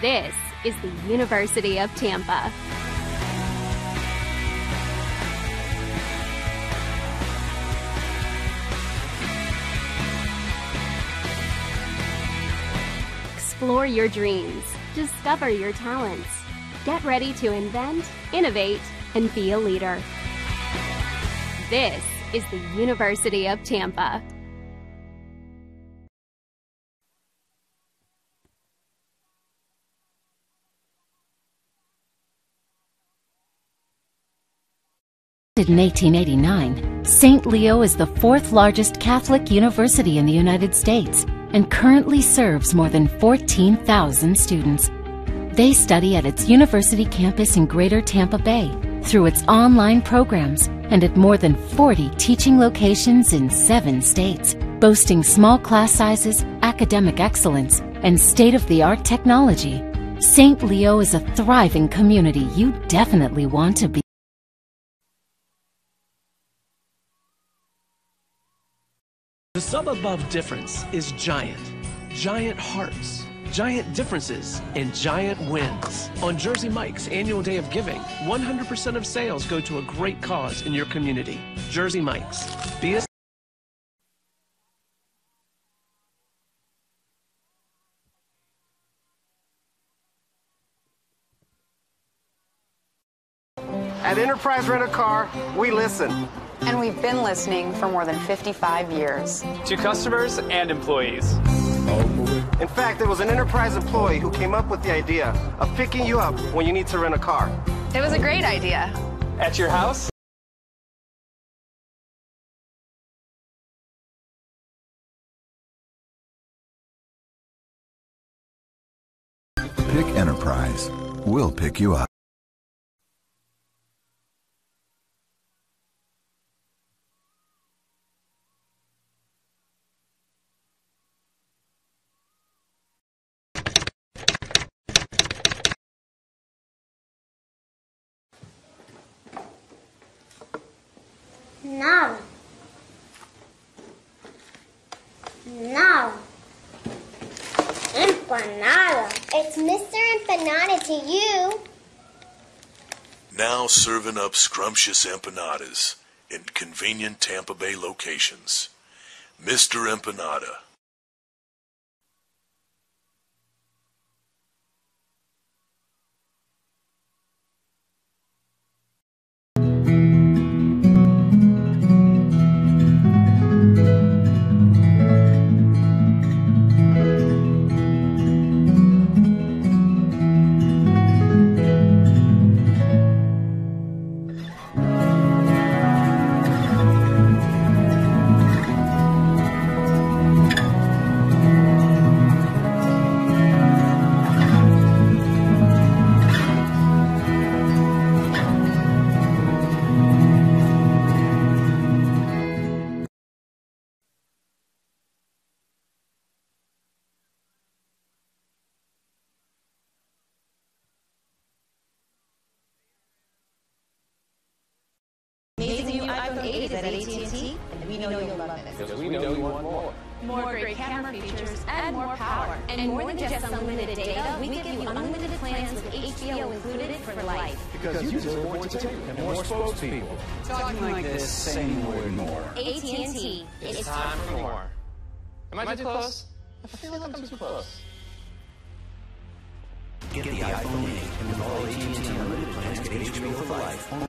This is the University of Tampa. Explore your dreams. Discover your talents. Get ready to invent, innovate, and be a leader. This is the University of Tampa. In 1889, St. Leo is the fourth largest Catholic university in the United States and currently serves more than 14,000 students. They study at its university campus in Greater Tampa Bay through its online programs and at more than 40 teaching locations in 7 states, boasting small class sizes, academic excellence, and state-of-the-art technology. St. Leo is a thriving community you definitely want to be. The sub-above difference is giant. Giant hearts, giant differences, and giant wins. On Jersey Mike's annual day of giving, 100% of sales go to a great cause in your community. Jersey Mike's. Be a At Enterprise Rent-A-Car, we listen. And we've been listening for more than 55 years. To customers and employees. In fact, there was an Enterprise employee who came up with the idea of picking you up when you need to rent a car. It was a great idea. At your house? Pick Enterprise. We'll pick you up. Nada. Nada. Empanada. It's Mr. Empanada to you. Now serving up scrumptious empanadas in convenient Tampa Bay locations. Mr. Empanada. Amazing new iPhone 8 is at AT&T, and we know you'll love it. Because we know you want more. More great camera features and more power. And more than just unlimited data, we give you unlimited plans with HBO included for life. Because you deserve more entertainment and more spokespeople. Talking like this, saying more and more. AT&T. It's time for more. Am I too close? I feel like I'm too close. Get the iPhone 8 and with all AT&T unlimited plans, get HBO for life.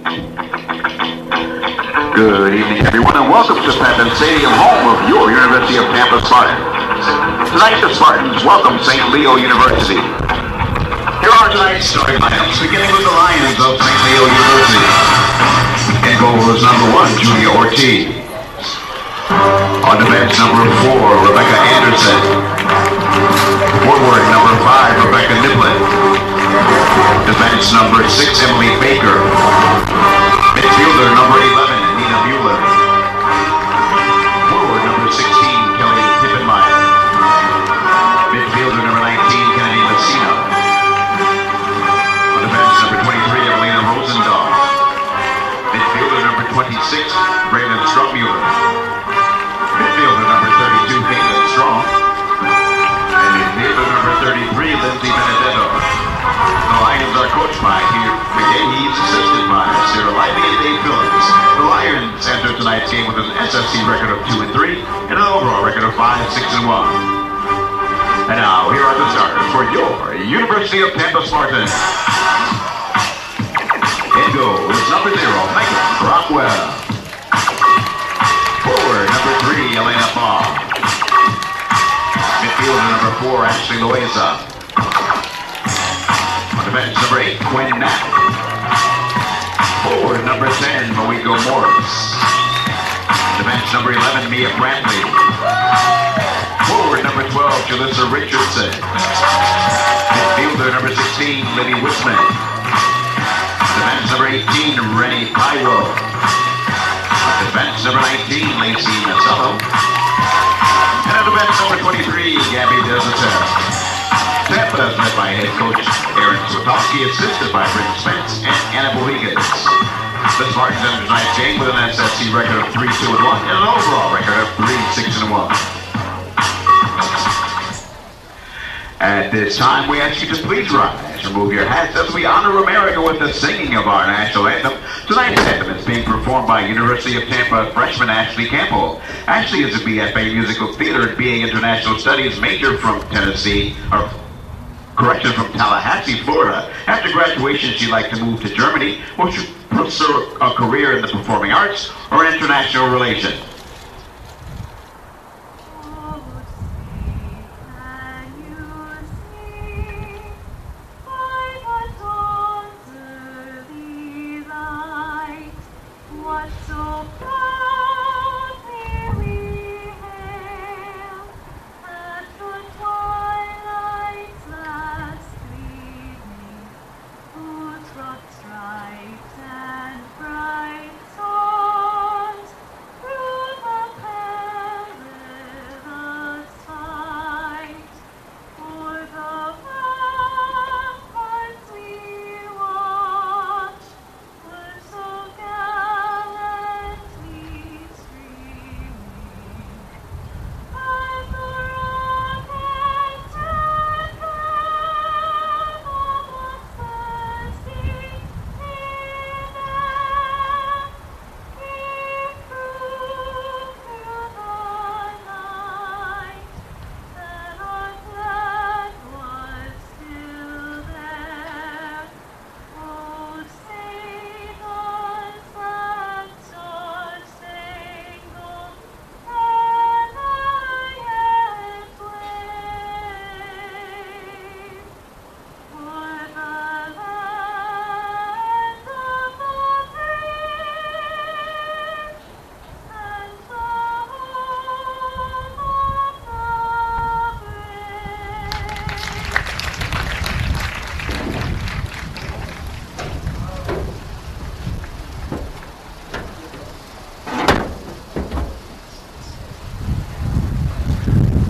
Good evening, everyone, and welcome to Spartans Stadium, home of your University of Tampa Spartans. Tonight, the Spartans welcome St. Leo University. Here are tonight's starting lineups, beginning with the Lions of St. Leo University. In goal is number 1, Julia Ortiz. On defense, number 4, Rebecca Anderson. Forward, number 5, Rebecca Niblin. Defense, number 6, Emily Baker. Midfielder, number 11, Nina Mueller. Forward, number 16, Kelly Hippenmeyer. Midfielder, number 19, Kennedy Messina. On defense, number 23, Evelina Rosendahl. Midfielder, number 26, Braylon Strummuller. Midfielder, number 32, Caitlin Strong. And midfielder, number 33, Lindsay Benedetto. The Lions are coached by Peter McGahee, assisted by Sarah Lively and Dave Phillips. The Lions enter tonight's game with an SFC record of 2-3 and an overall record of 5-6-1. And now, here are the starters for your University of Tampa Spartans. In goal is number 0, Megan Rockwell. Forward, number 3, Elena Baum. Midfielder, number 4, Ashley Loaiza. Defense, number 8, Quinn Knapp. Forward, number 10, Moiko Morris. Defense, number 11, Mia Brantley. Forward, number 12, Jalissa Richardson. Midfielder, number 16, Libby Wisman. Defense, number 18, Rennie Pyro. Defense, number 19, Lacey Nasello. And at defense, number 23, Gabby Desater. Tampa is led by head coach Aaron Swatowski, assisted by Brent Spence and Anna Bovigas. The Spartans enter tonight's game with an SFC record of 3-2-1 and an overall record of 3-6-1. At this time, we ask you to please rise, remove your hats as we honor America with the singing of our national anthem. Tonight's anthem is being performed by University of Tampa freshman Ashley Campbell. Ashley is a BFA Musical Theater and BA International Studies major from from Tallahassee, Florida. After graduation, she'd like to move to Germany, where she'll pursue a career in the performing arts or international relations.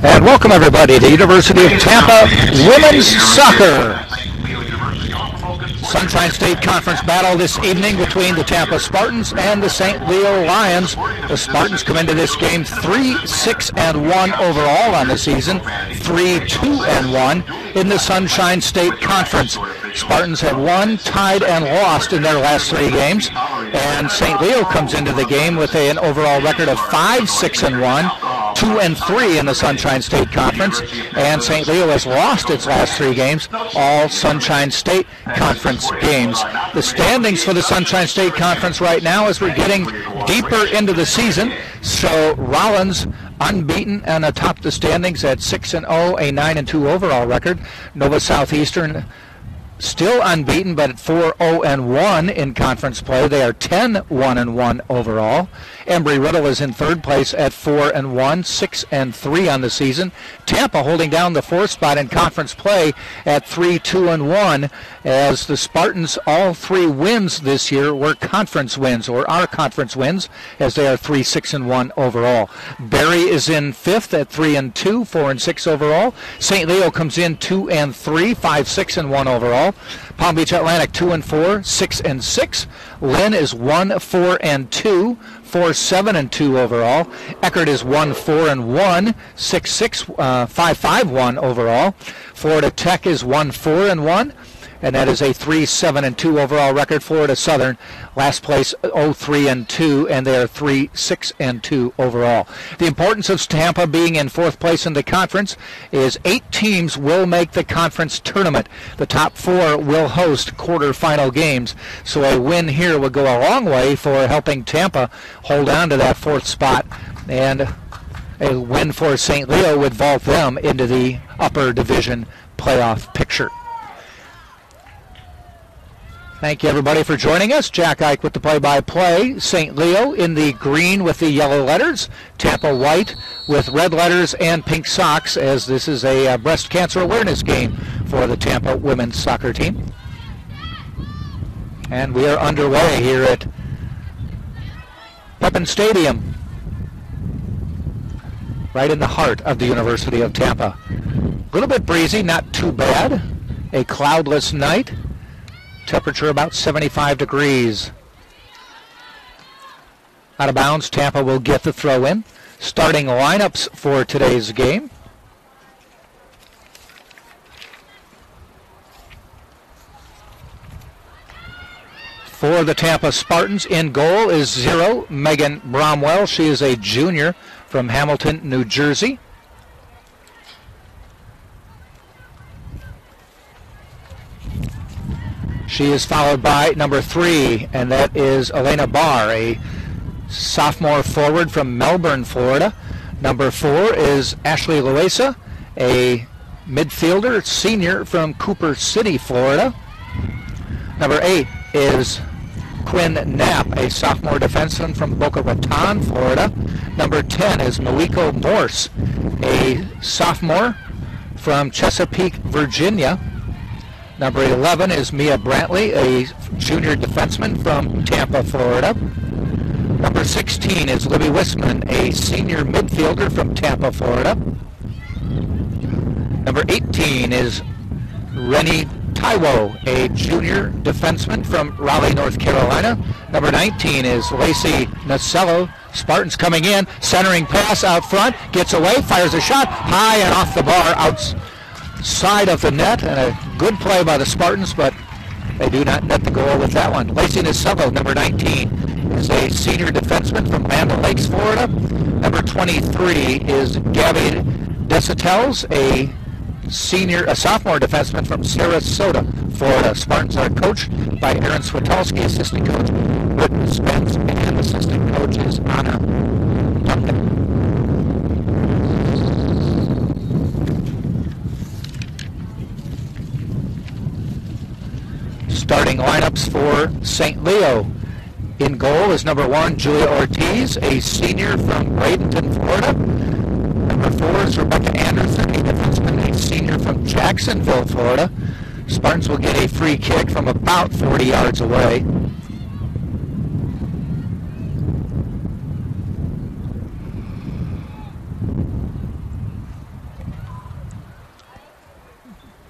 And welcome everybody to University of Tampa Women's Soccer. Sunshine State Conference battle this evening between the Tampa Spartans and the St. Leo Lions. The Spartans come into this game 3-6-1 overall on the season, 3-2-1 in the Sunshine State Conference. Spartans have won, tied, and lost in their last 3 games. And St. Leo comes into the game with an overall record of 5-6-1, 2-3 in the Sunshine State Conference, and St. Leo has lost its last 3 games, all Sunshine State Conference games. The standings for the Sunshine State Conference right now, as we're getting deeper into the season, so Rollins unbeaten and atop the standings at 6-0, a 9-2 overall record. Nova Southeastern still unbeaten, but at 4-0-1 in conference play. They are 10-1-1 overall. Embry-Riddle is in third place at 4-1, 6-3 on the season. Tampa holding down the 4th spot in conference play at 3-2-1, as the Spartans, all 3 wins this year were conference wins, or are conference wins, as they are 3-6-1 overall. Berry is in 5th at 3-2, 4-6 overall. St. Leo comes in 2-3, 5-6-1 overall. Palm Beach Atlantic 2-4, 6-6. Lynn is 1-4-2, 4-7-2 overall. Eckerd is 1-4-1, 6-6, 5-5-1 overall. Florida Tech is 1-4-1, and that is a 3-7-2 overall record. Florida Southern, last place, 0-3-2, and they are 3-6-2 overall. The importance of Tampa being in 4th place in the conference is 8 teams will make the conference tournament. The top 4 will host quarterfinal games, so a win here would go a long way for helping Tampa hold on to that 4th spot, and a win for St. Leo would vault them into the upper division playoff picture. Thank you, everybody, for joining us. Jack Ike with the play-by-play. St. Leo in the green with the yellow letters. Tampa white with red letters and pink socks, as this is a breast cancer awareness game for the Tampa women's soccer team. And we are underway here at Pepin Stadium, right in the heart of the University of Tampa. A little bit breezy, not too bad. A cloudless night. Temperature about 75 degrees. Out of bounds, Tampa will get the throw in. Starting lineups for today's game. For the Tampa Spartans, in goal is 0, Megan Bromwell. She is a junior from Hamilton, New Jersey. She is followed by number 3, and that is Elena Barr, a sophomore forward from Melbourne, Florida. Number 4 is Ashley Loesa, a midfielder, senior from Cooper City, Florida. Number 8 is Quinn Knapp, a sophomore defenseman from Boca Raton, Florida. Number 10 is Malik Morse, a sophomore from Chesapeake, Virginia. Number 11 is Mia Brantley, a junior defenseman from Tampa, Florida. Number 16 is Libby Wisman, a senior midfielder from Tampa, Florida. Number 18 is Rennie Taiwo, a junior defenseman from Raleigh, North Carolina. Number 19 is Lacey Nacello. Spartans coming in, centering pass out front, gets away, fires a shot, high and off the bar, outside of the net, and a good play by the Spartans, but they do not net the goal with that one. Lacey Nacello, number 19, is a senior defenseman from Land Lakes, Florida. Number 23 is Gabby Desatels, a sophomore defenseman from Sarasota, Florida. Spartans are coached by Aaron Switalski, assistant coach Whitman Spence, and assistant coach is Anna Duncan. Starting lineups for St. Leo. In goal is number 1, Julia Ortiz, a senior from Bradenton, Florida. Number 4 is Rebecca Anderson, a defenseman, a senior from Jacksonville, Florida. Spartans will get a free kick from about 40 yards away.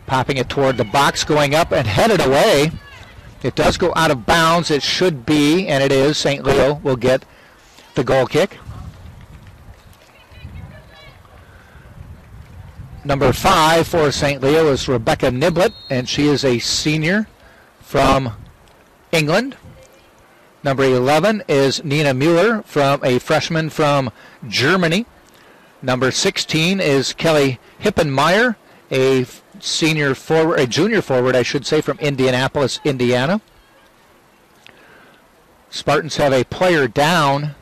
Popping it toward the box, going up and headed away. It does go out of bounds. It should be, and it is. St. Leo will get the goal kick. Number 5 for St. Leo is Rebecca Niblett, and she is a senior from England. Number 11 is Nina Mueller, from a freshman from Germany. Number 16 is Kelly Hippenmeyer, a junior forward, I should say, from Indianapolis, Indiana. Spartans have a player down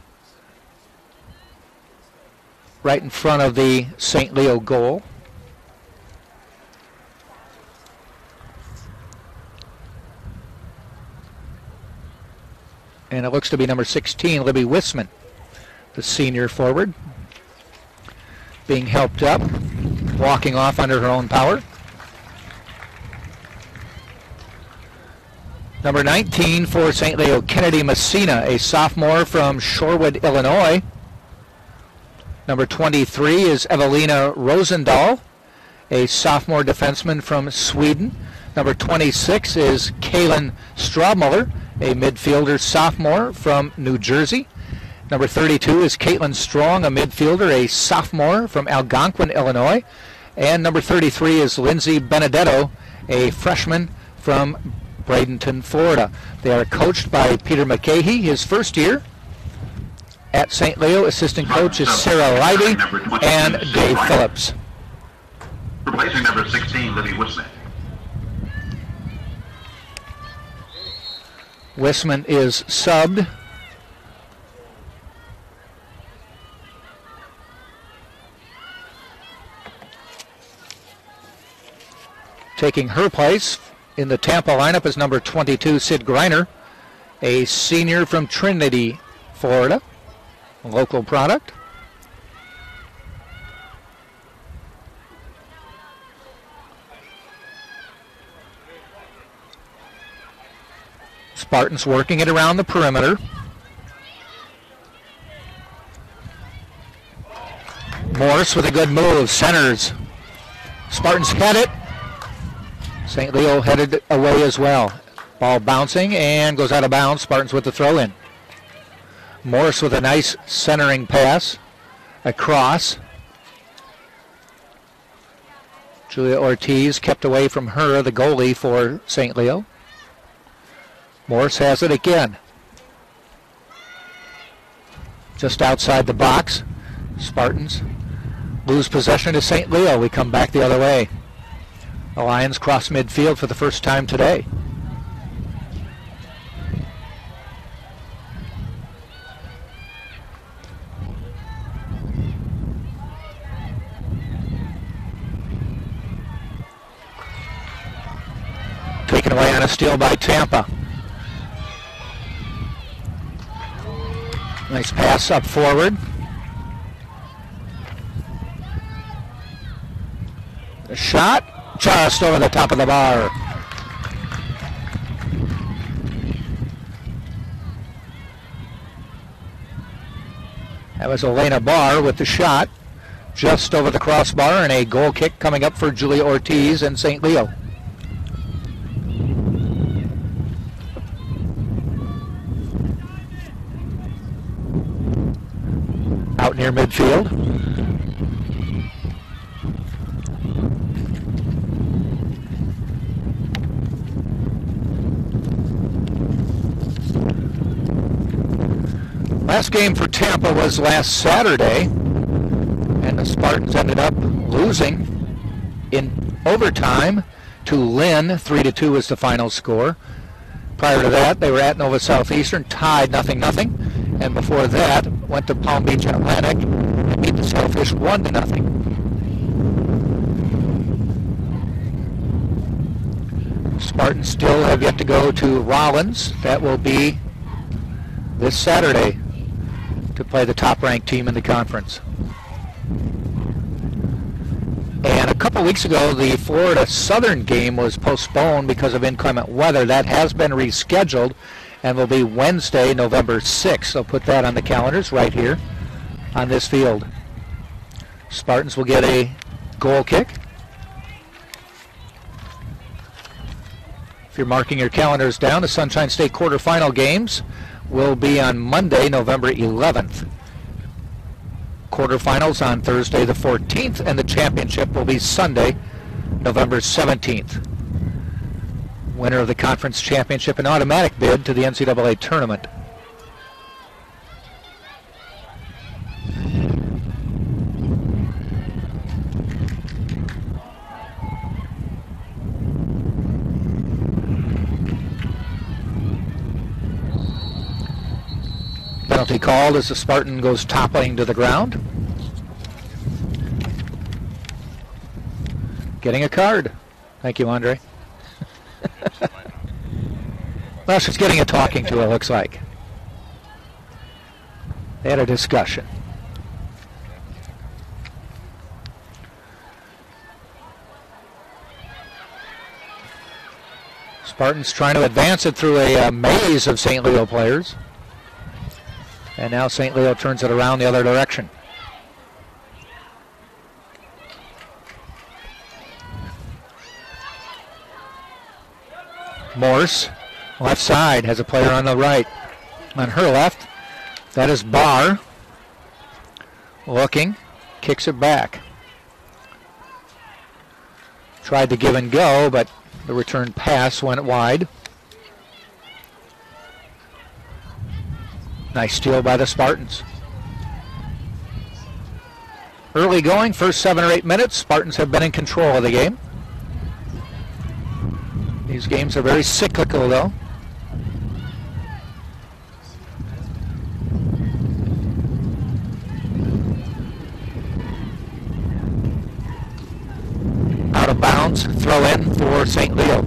right in front of the St. Leo goal. And it looks to be number 16, Libby Wisman, the senior forward, being helped up, walking off under her own power. Number 19 for St. Leo, Kennedy Messina, a sophomore from Shorewood, Illinois. Number 23 is Evelina Rosendahl, a sophomore defenseman from Sweden. Number 26 is Kaylin Strabmuller, a midfielder sophomore from New Jersey. Number 32 is Caitlin Strong, a midfielder, a sophomore from Algonquin, Illinois. And number 33 is Lindsay Benedetto, a freshman from Bradenton, Florida. They are coached by Peter McCahey, his first year at St. Leo. Assistant coach is Sarah Livey and Dave Phillips. Replacing number 16, Libby Wisman. Wisman is subbed. Taking her place in the Tampa lineup is number 22, Sid Greiner, a senior from Trinity, Florida, a local product. Spartans working it around the perimeter. Morris with a good move, centers. Spartans had it. St. Leo headed away as well. Ball bouncing and goes out of bounds. Spartans with the throw in. Morris with a nice centering pass across. Julia Ortiz kept away from her, the goalie for St. Leo. Morris has it again. Just outside the box. Spartans lose possession to St. Leo. We come back the other way. The Lions cross midfield for the first time today. Taken away on a steal by Tampa. Nice pass up forward. A shot just over the top of the bar. That was Elena Barr with the shot just over the crossbar, and a goal kick coming up for Julia Ortiz and St. Leo. Out near midfield. Last game for Tampa was last Saturday, and the Spartans ended up losing in overtime to Lynn. 3-2 was the final score. Prior to that, they were at Nova Southeastern, tied 0-0, and before that, went to Palm Beach Atlantic and beat the Sailfish 1-0. Spartans still have yet to go to Rollins. That will be this Saturday to play the top-ranked team in the conference. And a couple weeks ago, the Florida Southern game was postponed because of inclement weather. That has been rescheduled and will be Wednesday, November 6th. So put that on the calendars right here on this field. Spartans will get a goal kick. If you're marking your calendars down, the Sunshine State quarterfinal games will be on Monday, November 11th. Quarterfinals on Thursday the 14th, and the championship will be Sunday, November 17th. Winner of the conference championship, an automatic bid to the NCAA tournament. Penalty called as the Spartan goes toppling to the ground. Getting a card. Thank you, Andre. Well, she's getting a talking to, it looks like. They had a discussion. Spartans trying to advance it through a maze of St. Leo players. And now St. Leo turns it around the other direction. Morse, left side, has a player on the right. On her left, that is Barr. Looking, kicks it back. Tried to give and go, but the return pass went wide. Nice steal by the Spartans. Early going, first 7 or 8 minutes, Spartans have been in control of the game. These games are very cyclical, though. Out of bounds, throw in for St. Leo.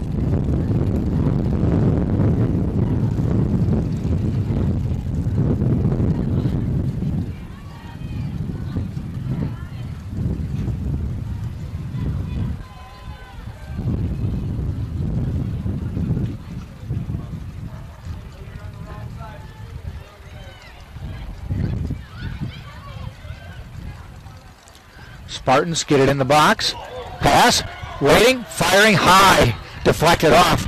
Spartans get it in the box. Pass, waiting, firing high. Deflected off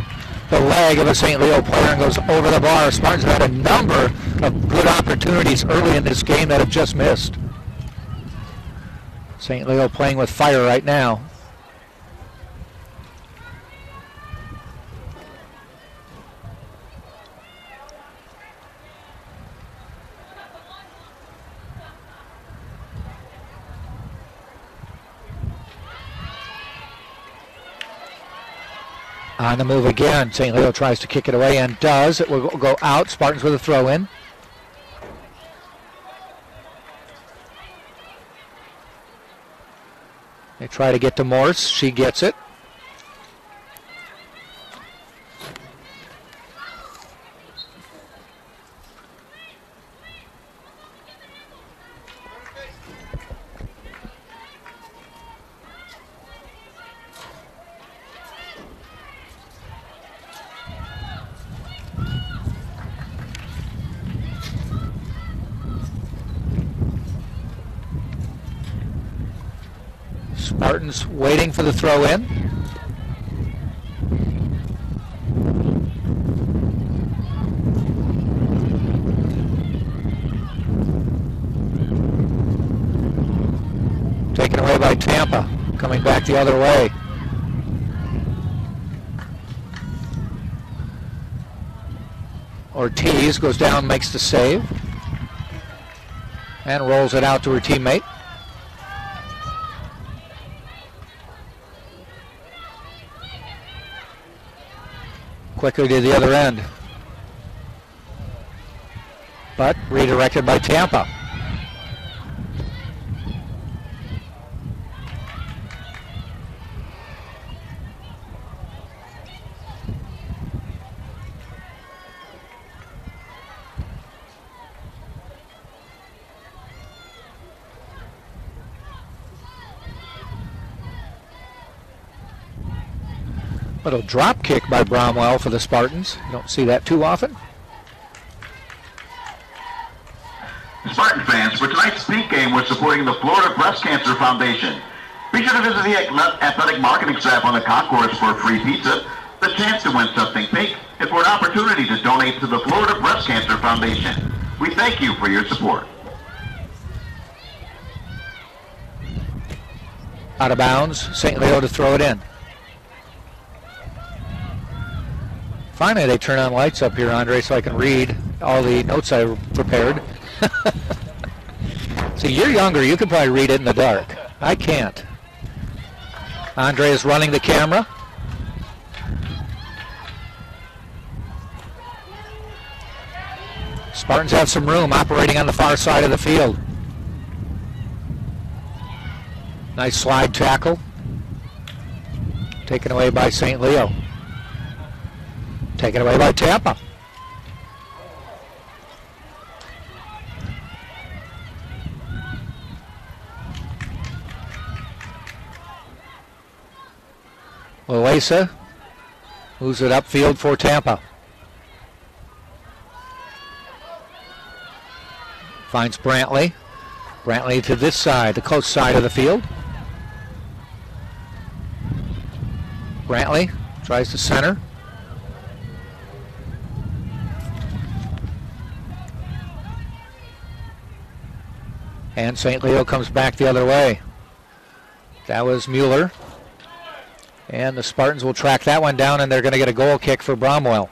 the leg of a St. Leo player and goes over the bar. Spartans have had a number of good opportunities early in this game that have just missed. St. Leo playing with fire right now. On the move again. St. Leo tries to kick it away and does. It will go out. Spartans with a throw in. They try to get to Morse. She gets it. Spartans waiting for the throw in. Taken away by Tampa, coming back the other way. Ortiz goes down, makes the save, and rolls it out to her teammate. Quickly to the other end, but redirected by Tampa. Little drop kick by Bromwell for the Spartans. You don't see that too often. Spartan fans, for tonight's Speak Game, we're supporting the Florida Breast Cancer Foundation. Be sure to visit the athletic marketing staff on the concourse for free pizza, the chance to win something pink, and for an opportunity to donate to the Florida Breast Cancer Foundation. We thank you for your support. Out of bounds, St. Leo to throw it in. Finally, they turn on lights up here, Andre, so I can read all the notes I prepared. See, you're younger. You can probably read it in the dark. I can't. Andre is running the camera. Spartans have some room operating on the far side of the field. Nice slide tackle. Taken away by St. Leo. Taken away by Tampa. Loesa moves it upfield for Tampa. Finds Brantley. Brantley to this side, the close side of the field. Brantley tries to center. And St. Leo comes back the other way. That was Mueller. And the Spartans will track that one down, and they're going to get a goal kick for Bromwell.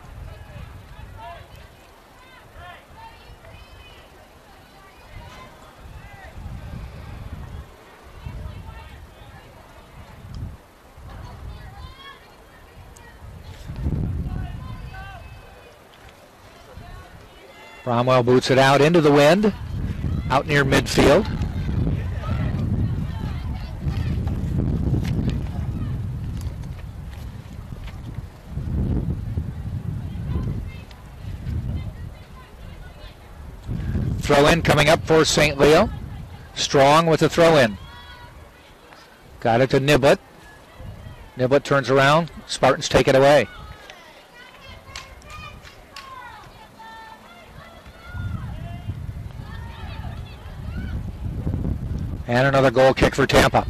Bromwell boots it out into the wind, out near midfield. Throw in coming up for St. Leo. Strong with the throw in. Got it to Niblett. Niblett turns around. Spartans take it away. And another goal kick for Tampa.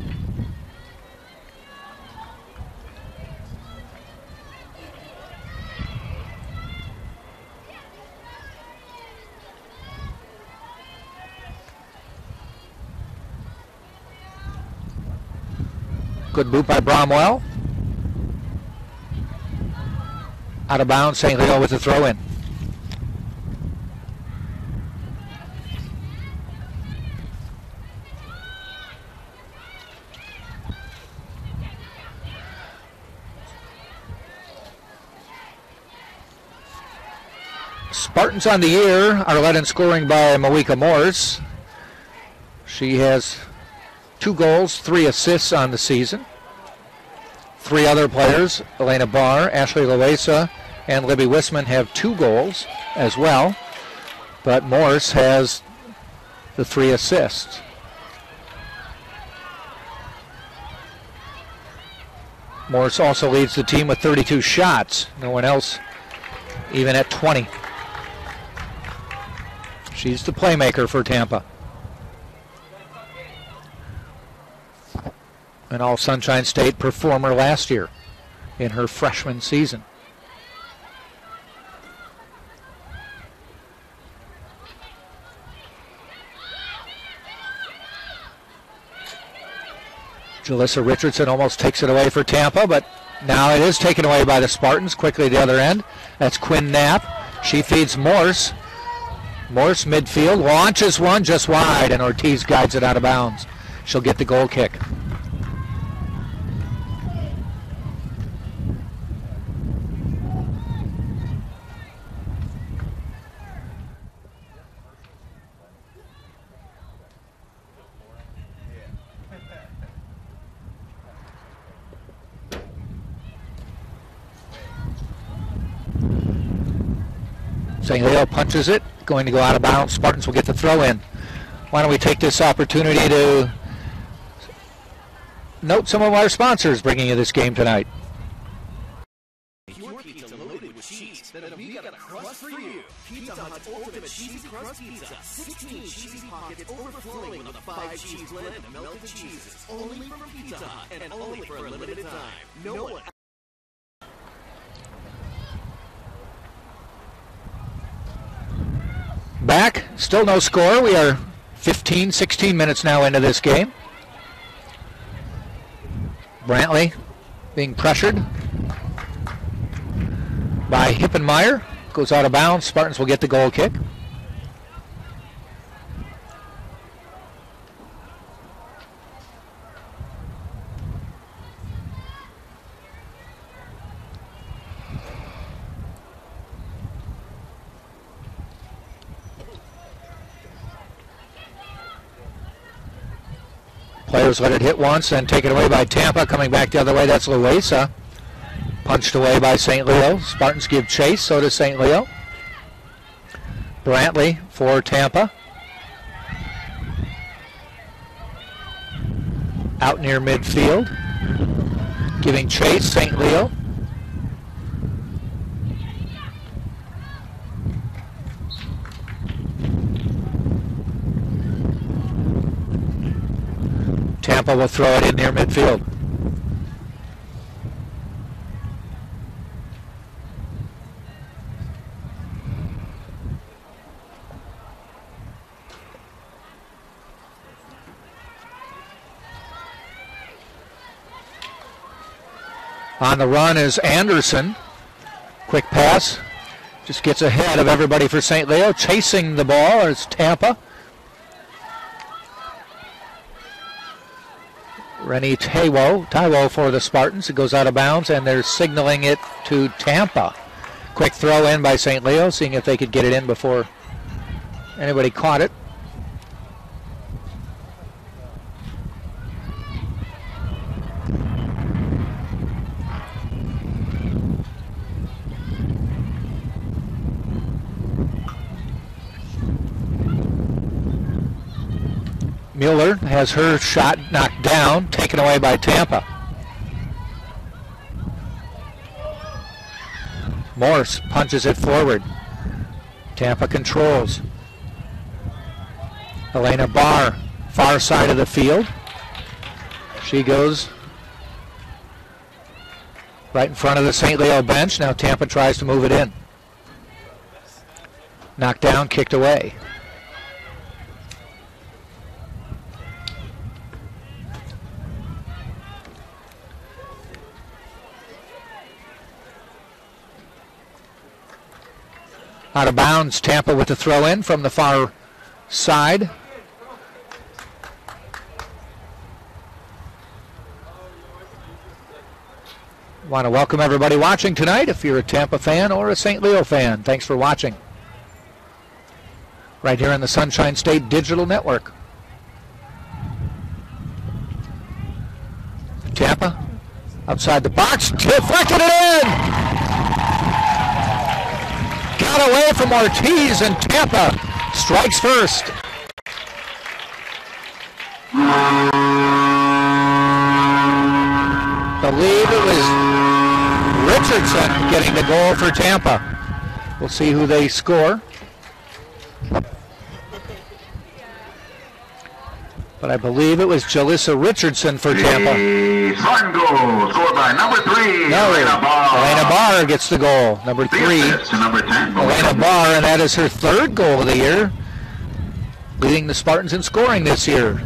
Good boot by Bromwell. Out of bounds, St. Leo with the throw in. Spartans on the year are led in scoring by Mawika Morse. She has 2 goals, 3 assists on the season. 3 other players, Elena Barr, Ashley Loesa, and Libby Wisman, have 2 goals as well. But Morse has the 3 assists. Morse also leads the team with 32 shots. No one else even at 20. She's the playmaker for Tampa. An All-Sunshine State performer last year in her freshman season. Jalissa Richardson almost takes it away for Tampa, but now it is taken away by the Spartans. Quickly the other end. That's Quinn Knapp. She feeds Morse. Morse midfield, launches one just wide, and Ortiz guides it out of bounds. She'll get the goal kick. St. Leo punches it, going to go out of bounds. Spartans will get the throw in. Why don't we take this opportunity to note some of our sponsors bringing you this game tonight. Your pizza loaded with cheese, then we got a crust for you. Pizza Hut's ultimate cheesy crust pizza. 16 cheesy pockets overflowing with a 5-cheese blend of melted cheeses. Only from Pizza Hut and only for a limited time. No one. Back, still no score. We are 15, 16 minutes now into this game. Brantley being pressured by Hippenmeyer. Goes out of bounds. Spartans will get the goal kick. Players let it hit once, then taken away by Tampa. Coming back the other way, that's Loaiza. Punched away by St. Leo. Spartans give chase, so does St. Leo. Brantley for Tampa. Out near midfield. Giving chase, St. Leo. Tampa will throw it in near midfield. On the run is Anderson. Quick pass. Just gets ahead of everybody for St. Leo. Chasing the ball is Tampa. Rennie Taiwo for the Spartans. It goes out of bounds, and they're signaling it to Tampa. Quick throw in by St. Leo, seeing if they could get it in before anybody caught it. Mueller has her shot knocked down, taken away by Tampa. Morse punches it forward. Tampa controls. Elena Barr, far side of the field. She goes right in front of the St. Leo bench. Now Tampa tries to move it in. Knocked down, kicked away. Out of bounds, Tampa with the throw in from the far side. Want to welcome everybody watching tonight. If you're a Tampa fan or a St. Leo fan, thanks for watching. Right here on the Sunshine State Digital Network. Tampa outside the box, deflected it in! Got away from Ortiz, and Tampa strikes first. Believe it was Richardson getting the goal for Tampa. We'll see who they score. But I believe it was Jalissa Richardson for Tampa. Spartan goal scored by number 3, No, Elena Barr. Elena Barr gets the goal. Number 3, number 10, Elena Barr, and that is her third goal of the year, leading the Spartans in scoring this year.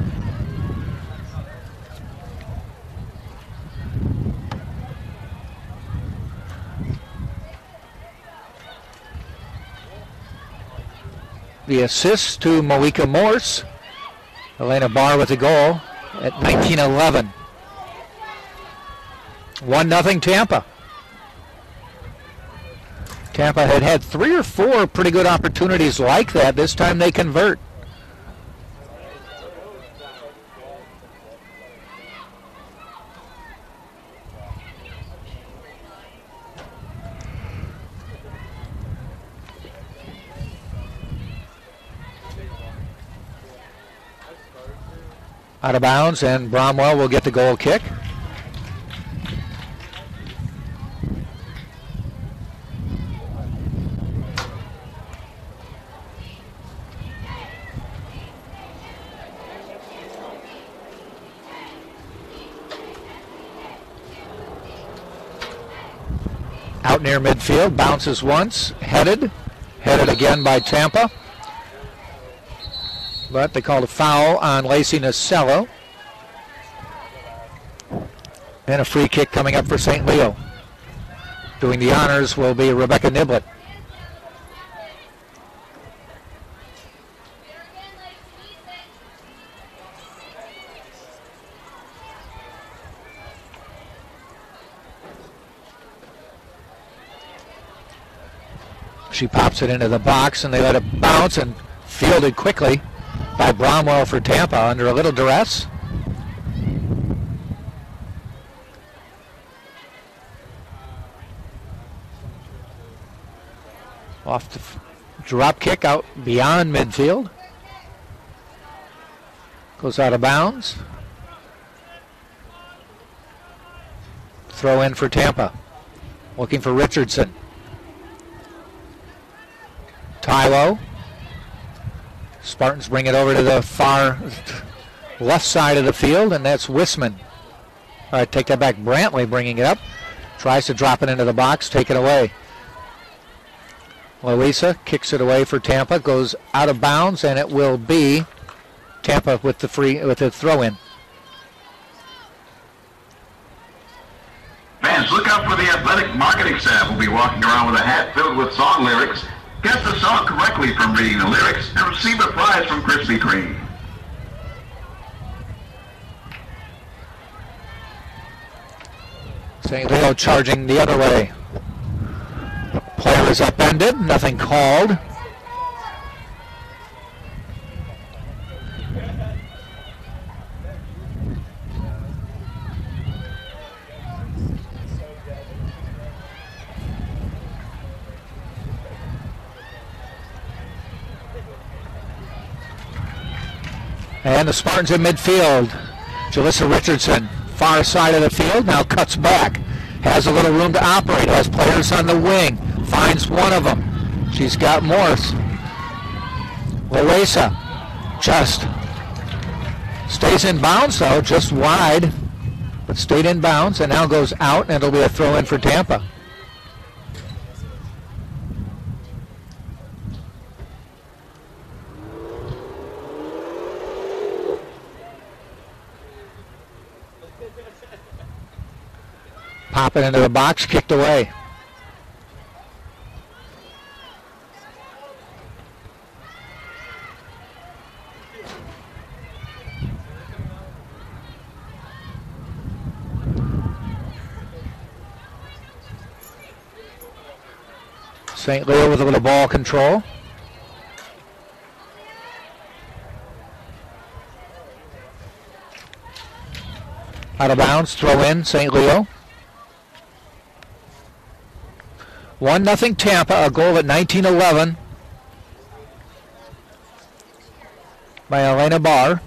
The assist to Moika Morse. Elena Barr with the goal at 19:11. 1-0 Tampa. Tampa had 3 or 4 pretty good opportunities like that. This time they convert. Out of bounds, and Bromwell will get the goal kick. Out near midfield, bounces once, headed again by Tampa. But they called a foul on Lacey Nasello. And a free kick coming up for St. Leo. Doing the honors will be Rebecca Niblett. She pops it into the box, and they let it bounce and fielded quickly by Bromwell for Tampa under a little duress. Off the drop kick out beyond midfield. Goes out of bounds. Throw in for Tampa. Looking for Richardson. Tylo. Spartans bring it over to the far left side of the field, and that's Wisman. All right, take that back. Brantley bringing it up. Tries to drop it into the box, take it away. Louisa kicks it away for Tampa, goes out of bounds, and it will be Tampa with the throw-in. Fans, look out for the athletic marketing staff. Will be walking around with a hat filled with song lyrics. Guess the song correctly from reading the lyrics and receive a prize from Krispy Kreme. St. Leo charging the other way. Player is upended, nothing called. And the Spartans in midfield. Jalissa Richardson, far side of the field, now cuts back. Has a little room to operate, has players on the wing. Finds one of them. She's got Morris. Louisa just stays in bounds though, just wide, but stayed in bounds and now goes out, and it'll be a throw in for Tampa. Popping into the box, kicked away. St. Leo with a little ball control. Out of bounds, throw in, St. Leo. 1-0 Tampa, a goal at 1911 by Elena Barr.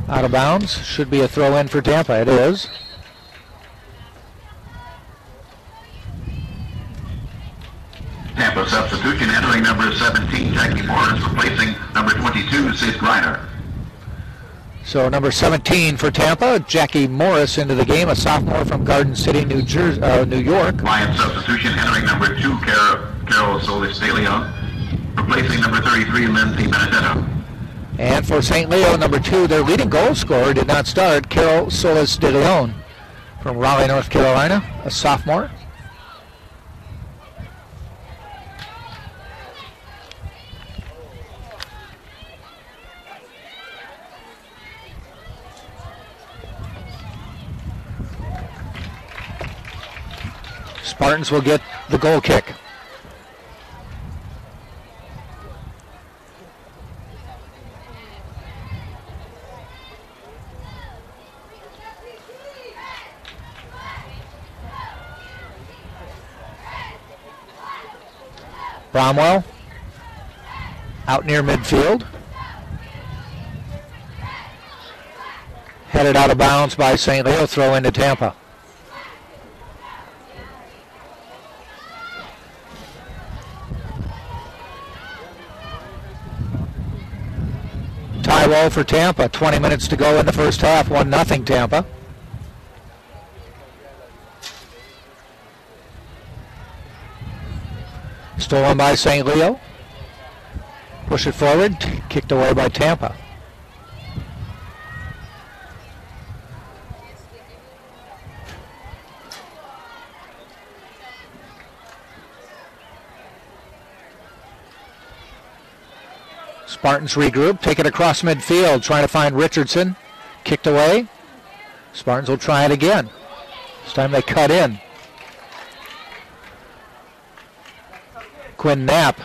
Out of bounds, should be a throw in for Tampa, it is. Tampa substitution entering number 17, Jackie Morris, replacing number 22, Sid Griner. So number 17 for Tampa, Jackie Morris into the game, a sophomore from Garden City, New York. Lions substitution entering number 2, Carol Solis de Leon, replacing number 33, Lindsay Benedetto. And for St. Leo, number 2, their leading goal scorer did not start, Carol Solis de Leon from Raleigh, North Carolina, a sophomore. Spartans will get the goal kick. Bromwell out near midfield. Headed out of bounds by St. Leo, throw into Tampa. Tie roll for Tampa. 20 minutes to go in the first half. 1-0 Tampa. Stolen by St. Leo. Push it forward. Kicked away by Tampa. Spartans regroup, take it across midfield, trying to find Richardson. Kicked away. Spartans will try it again. This time they cut in. Quinn Knapp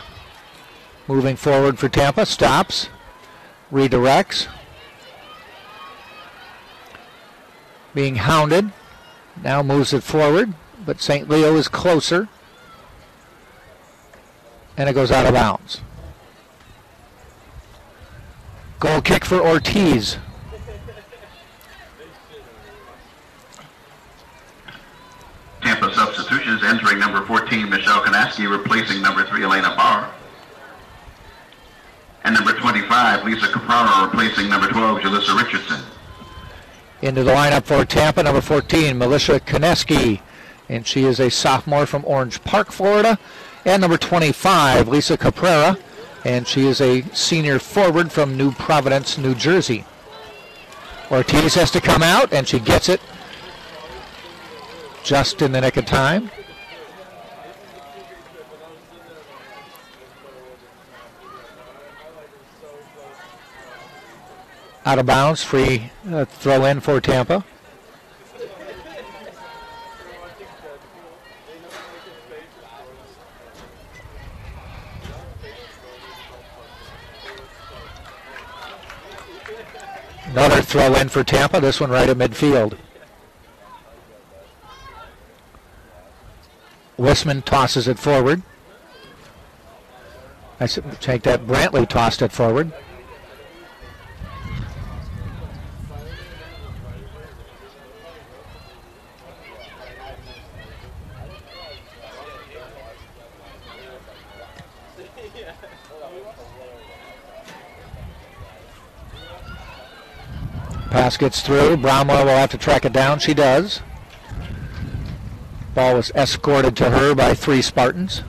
moving forward for Tampa, stops, redirects. Being hounded Now moves it forward, but St. Leo is closer. And it goes out of bounds. Goal kick for Ortiz. Tampa substitutions, entering number 14, Michelle Kanaski, replacing number 3, Elena Barr. And number 25, Lisa Caprara, replacing number 12, Jalissa Richardson. Into the lineup for Tampa, number 14, Melissa Kanaski, and she is a sophomore from Orange Park, Florida. And number 25, Lisa Caprara, and she is a senior forward from New Providence, New Jersey. Ortiz has to come out, and she gets it just in the nick of time. Out of bounds, free throw in for Tampa. Another throw in for Tampa, this one right at midfield. Wissman tosses it forward. I take that, Brantley tossed it forward. Pass gets through. Bromwell will have to track it down. She does. Ball was escorted to her by 3 Spartans.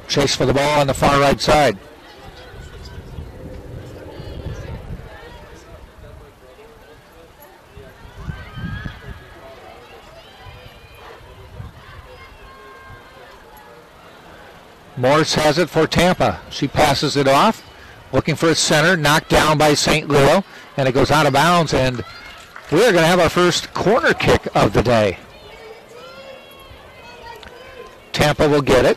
Chase for the ball on the far right side. Morse has it for Tampa. She passes it off, looking for a center, knocked down by St. Leo, and it goes out of bounds, and we're going to have our first corner kick of the day. Tampa will get it.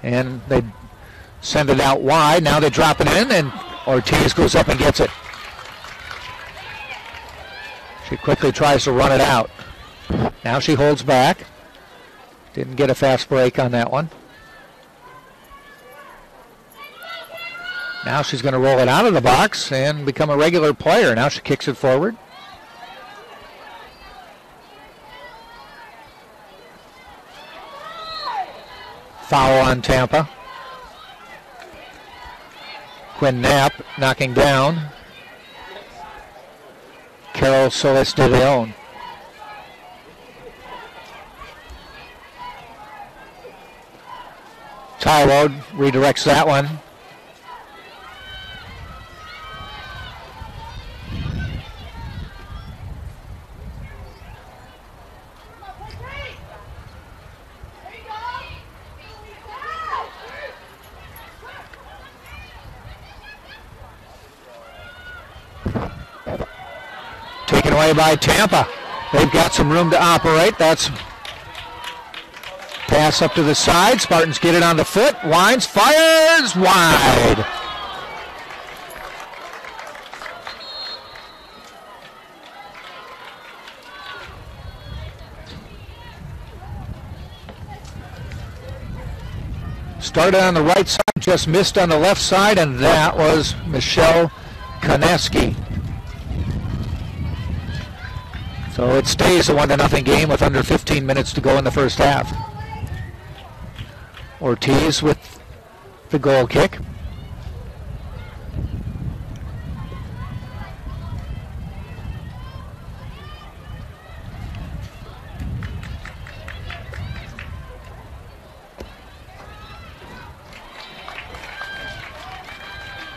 And they send it out wide. Now they drop it in, and Ortiz goes up and gets it. She quickly tries to run it out. Now she holds back. Didn't get a fast break on that one. Now she's going to roll it out of the box and become a regular player. Now she kicks it forward. Foul on Tampa. Quinn Knapp knocking down Carol Solis de Leon. Tyrod redirects that one. Taken away by Tampa. They've got some room to operate. That's pass up to the side. Spartans get it on the foot. Wines, fires wide. Started on the right side, just missed on the left side, and that was Michelle Kanaski. So it stays a 1-0 game with under 15 minutes to go in the first half. Ortiz with the goal kick.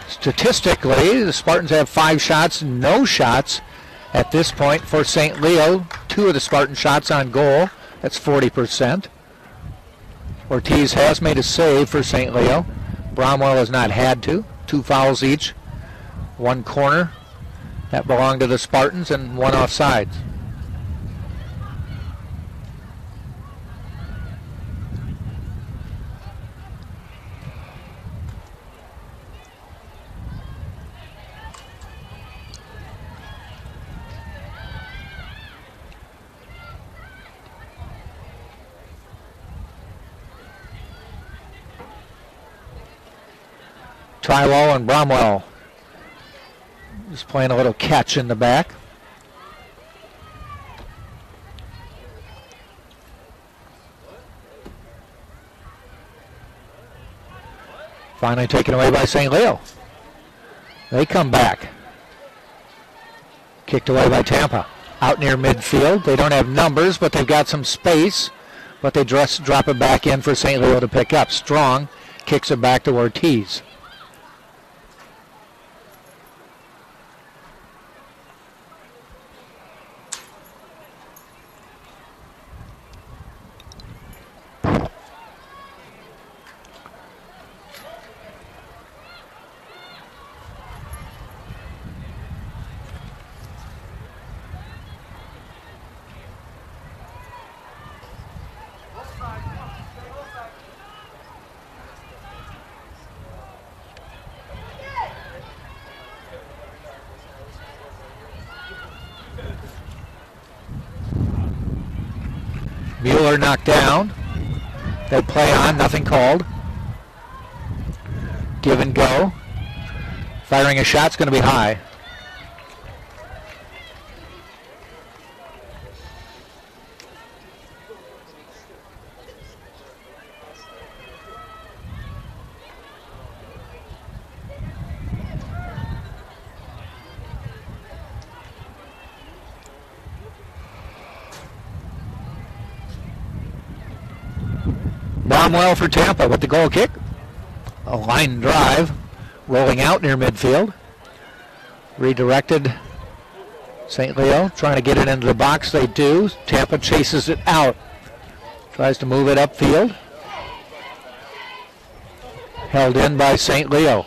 Statistically, the Spartans have 5 shots, no shots at this point for St. Leo. 2 of the Spartan shots on goal. That's 40%. Ortiz has made a save for St. Leo. Bromwell has not had to. 2 fouls each. 1 corner That belonged to the Spartans and one offsides. Tylo and Bromwell just playing a little catch in the back. Finally taken away by St. Leo. They come back. Kicked away by Tampa. Out near midfield. They don't have numbers, but they've got some space. But they just drop it back in for St. Leo to pick up. Strong kicks it back to Ortiz. Mueller knocked down. They play on, nothing called. Give and go. Firing a shot's going to be high. Bromwell for Tampa with the goal kick. A line drive. Rolling out near midfield. Redirected. St. Leo trying to get it into the box. They do. Tampa chases it out. Tries to move it upfield. Held in by St. Leo.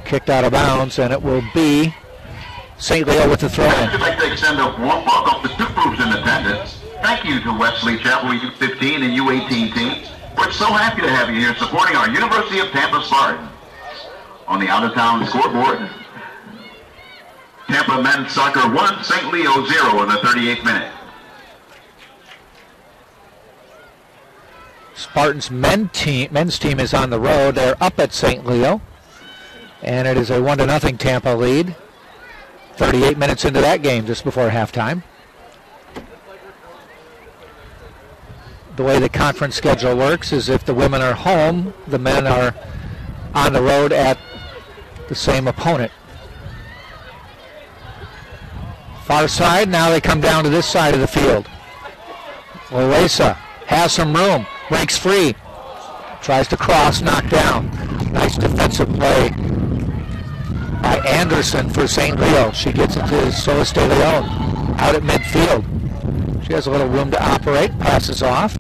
Kicked out of bounds, and it will be St. Leo with the throw in. I'd like to extend a warm welcome to two groups in attendance. Thank you to Wesley Chapel U15 and U18 teams. We're so happy to have you here supporting our University of Tampa Spartans. On the out-of-town scoreboard, Tampa men's soccer 1, St. Leo 0 in the 38th minute. Spartans men's team is on the road. They're up at St. Leo. And it is a 1-0 Tampa lead. 38 minutes into that game just before halftime. The way the conference schedule works is if the women are home, the men are on the road at the same opponent. Far side, now they come down to this side of the field. Loesa has some room, breaks free, tries to cross, knocked down. Nice defensive play by Anderson for St. Leo. She gets it to Solis de Leon out at midfield. She has a little room to operate, passes off.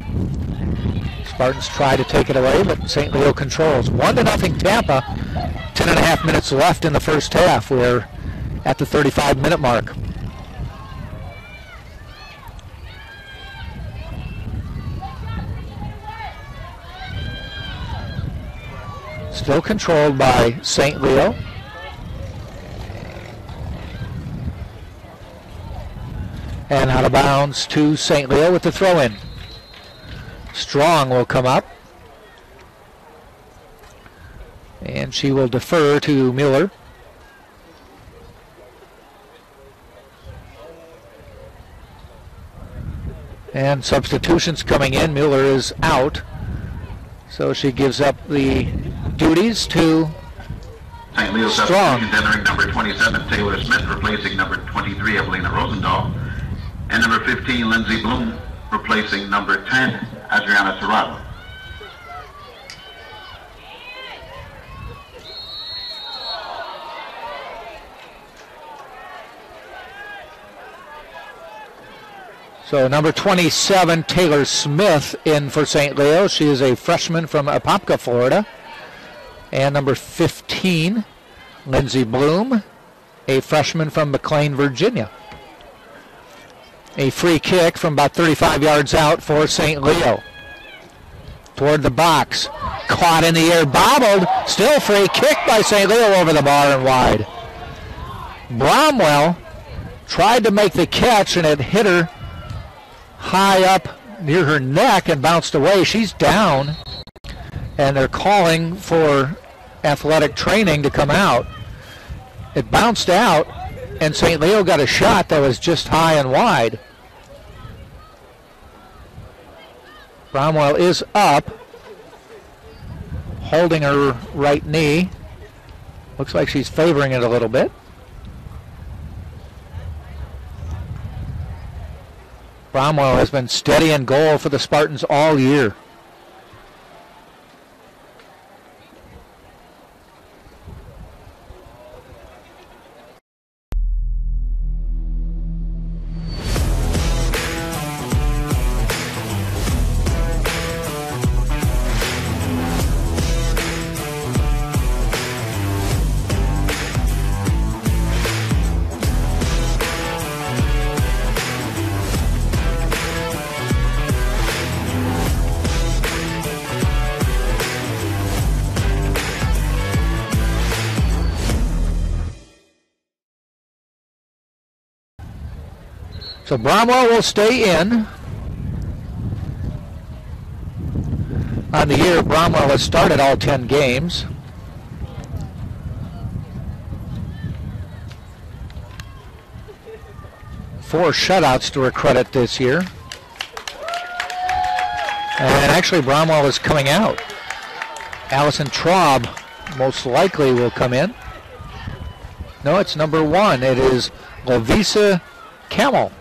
Spartans try to take it away, but St. Leo controls. 1-0 Tampa, 10.5 minutes left in the first half. We're at the 35-minute mark. Still controlled by St. Leo. And out of bounds to St. Leo with the throw-in. Strong will come up. And she will defer to Mueller. And substitutions coming in. Mueller is out. So she gives up the duties to St. Leo Strong. Substitutions entering number 27, Taylor Smith, replacing number 23, Evelina Rosendahl. And number 15, Lindsay Bloom, replacing number 10, Adriana Tirado. So number 27, Taylor Smith, in for St. Leo. She is a freshman from Apopka, Florida. And number 15, Lindsey Bloom, a freshman from McLean, Virginia. A free kick from about 35 yards out for St. Leo. Toward the box. Caught in the air, bobbled. Still free kick by St. Leo over the bar and wide. Bromwell tried to make the catch, and it hit her high up near her neck and bounced away. She's down, and they're calling for athletic training to come out. It bounced out, and St. Leo got a shot that was just high and wide. Bromwell is up, holding her right knee. Looks like she's favoring it a little bit. Bromwell has been steady in goal for the Spartans all year. So Bromwell will stay in. On the year, Bromwell has started all 10 games. Four shutouts to her credit this year. And actually Bromwell is coming out. Allison Traub most likely will come in. No, it's number 1. It is Lavisa Camel.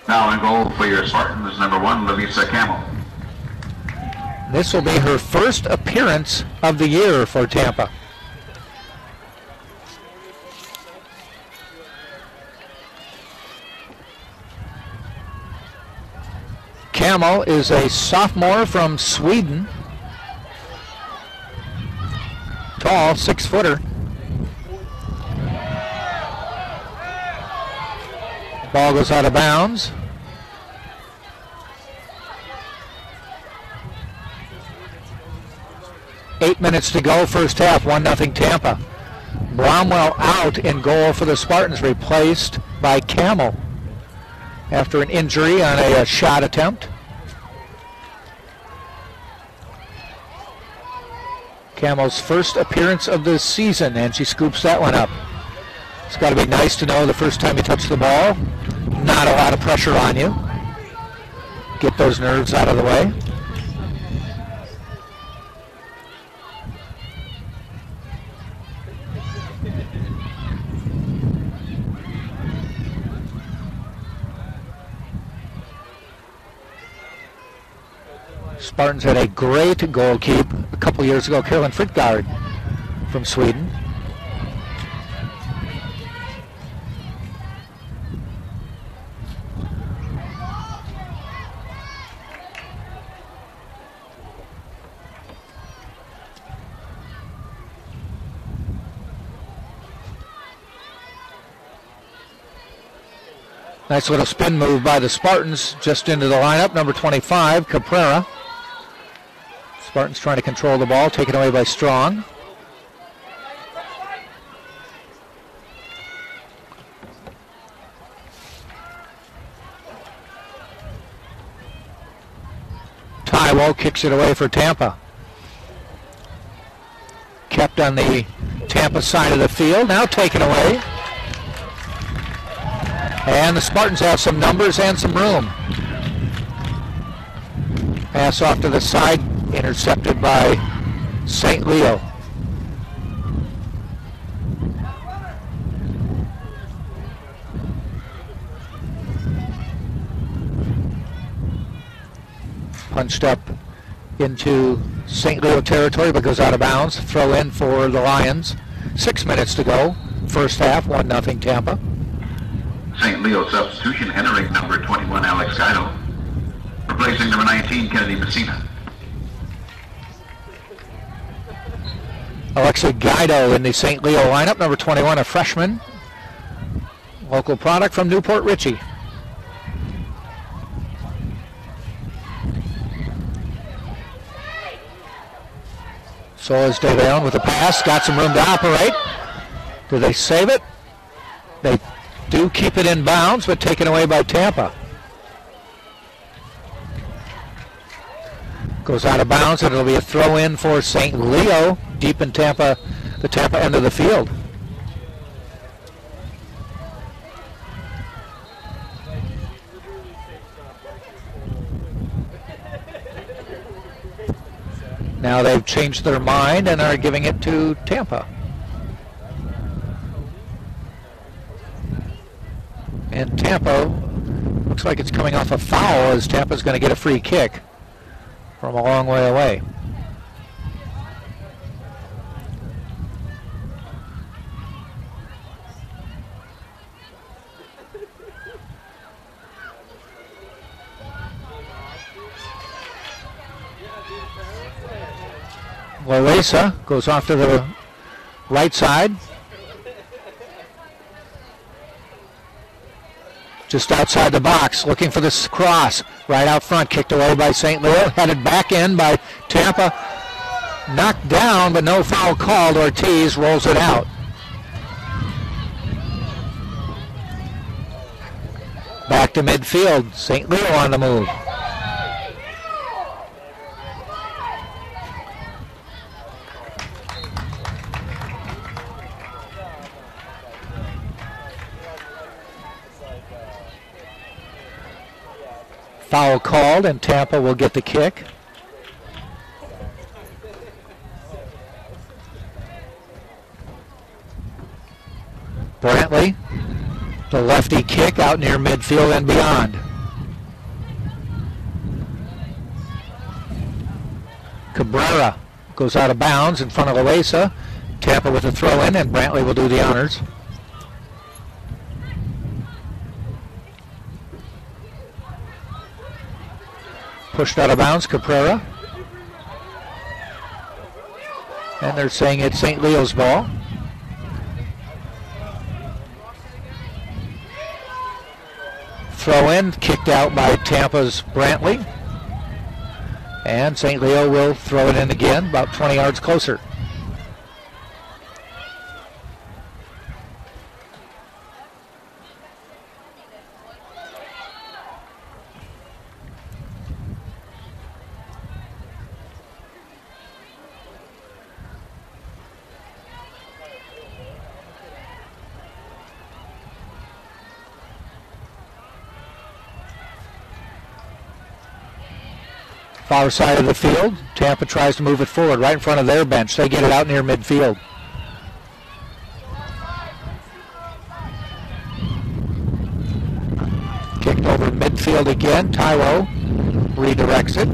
Now in goal for your Spartans, number 1, Lavisa Camel. This will be her first appearance of the year for Tampa. Camel is a sophomore from Sweden. Tall, 6-footer. Ball goes out of bounds. Eight minutes to go, first half, 1-0 Tampa. Bromwell out in goal for the Spartans, replaced by Camel after an injury on a shot attempt. Camel's first appearance of the season, and she scoops that one up. It's got to be nice to know the first time you touch the ball, not a lot of pressure on you. Get those nerves out of the way. Spartans had a great goal keep a couple years ago. Carolyn Frittgard from Sweden. Nice little spin move by the Spartans just into the lineup. Number 25, Caprera. Spartans trying to control the ball, taken away by Strong. Taiwo kicks it away for Tampa. Kept on the Tampa side of the field, now taken away. And the Spartans have some numbers and some room. Pass off to the side, intercepted by St. Leo. Punched up into St. Leo territory, but goes out of bounds. Throw in for the Lions. 6 minutes to go. First half, 1-0 Tampa. St. Leo substitution, entering number 21, Alex Guido. Replacing number 19, Kennedy Messina. Alexa Guido in the St. Leo lineup, number 21, a freshman. Local product from Newport Richey. So is De Leon with a pass, got some room to operate. Do they save it? They do keep it in bounds, but taken away by Tampa. Goes out of bounds, and it'll be a throw in for St. Leo, deep in Tampa, the Tampa end of the field. Now they've changed their mind and are giving it to Tampa. And Tampa looks like it's coming off a foul, as Tampa's going to get a free kick from a long way away. Loesa goes off to the right side. Just outside the box, looking for this cross. Right out front, kicked away by St. Leo. Headed back in by Tampa. Knocked down, but no foul called. Ortiz rolls it out. Back to midfield. St. Leo on the move. Foul called, and Tampa will get the kick. Brantley, the lefty kick out near midfield and beyond. Cabrera goes out of bounds in front of Loesa. Tampa with a throw in, and Brantley will do the honors. Pushed out of bounds, Cabrera. And they're saying it's St. Leo's ball. Throw in, kicked out by Tampa's Brantley. And St. Leo will throw it in again, about 20 yards closer. Far side of the field. Tampa tries to move it forward right in front of their bench. They get it out near midfield. Kicked over midfield again. Tyro redirects it.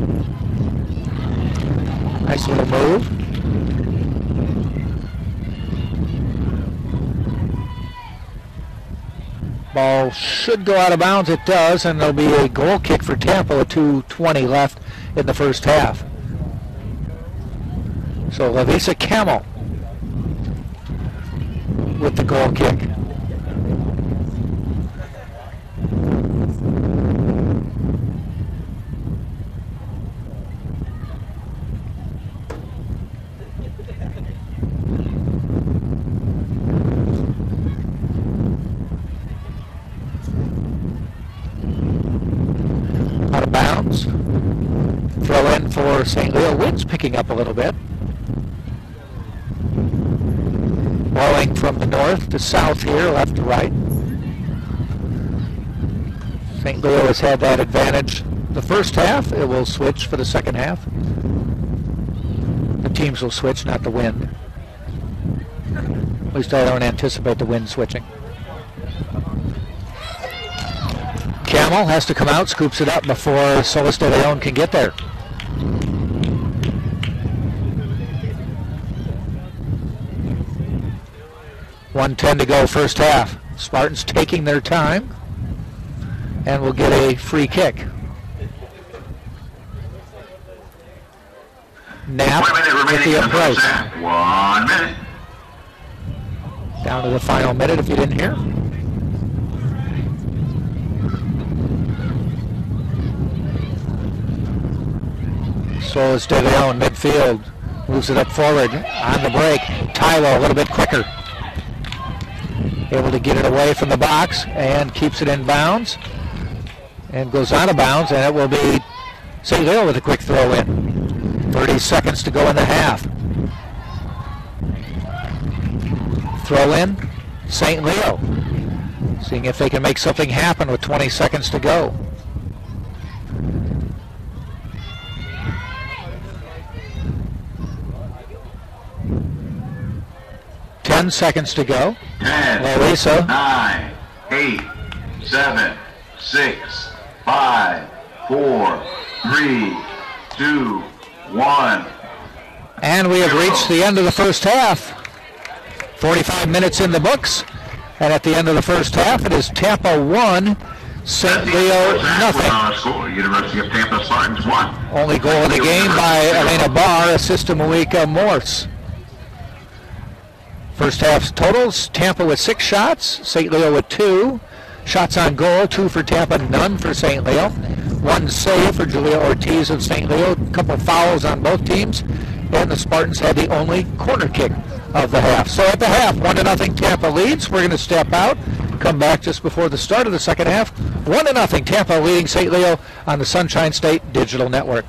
Nice little move. Ball should go out of bounds. It does, and there'll be a goal kick for Tampa with 2:20 left in the first half. So Lavisa Camel with the goal kick. Out of bounds. Throw in for St. Leo. Wind's picking up a little bit. Blowing from the north to south here, left to right. St. Leo has had that advantage the first half. It will switch for the second half. The teams will switch, not the wind. At least I don't anticipate the wind switching. Camel has to come out, scoops it up before Solis de Leon can get there. .110 to go first half. Spartans taking their time and will get a free kick. Knapp 1 minute with remaining the in the first approach. half. 1 minute. Down to the final minute if you didn't hear. So is De Leon, midfield. Moves it up forward on the break. Tylo a little bit quicker. Able to get it away from the box and keeps it in bounds. And goes out of bounds, and it will be St. Leo with a quick throw in. 30 seconds to go in the half. Throw in, St. Leo. Seeing if they can make something happen with 20 seconds to go. Seconds to go. 10, Larissa. 9, 8, 7, 6, 5, 4, 3, 2, 1. And we have reached the end of the first half. 45 minutes in the books. And at the end of the first half, it is Tampa 1, St. Leo nothing. Score, University of Tampa Spartans 1. Only goal of the game by Elena Barr, assist to Malika Morse. First half totals, Tampa with 6 shots, St. Leo with 2. Shots on goal, 2 for Tampa, none for St. Leo. 1 save for Julia Ortiz of St. Leo, a couple fouls on both teams, and the Spartans had the only corner kick of the half. So at the half, 1-0 Tampa leads. We're going to step out, come back just before the start of the second half. 1-0 Tampa leading St. Leo on the Sunshine State Digital Network.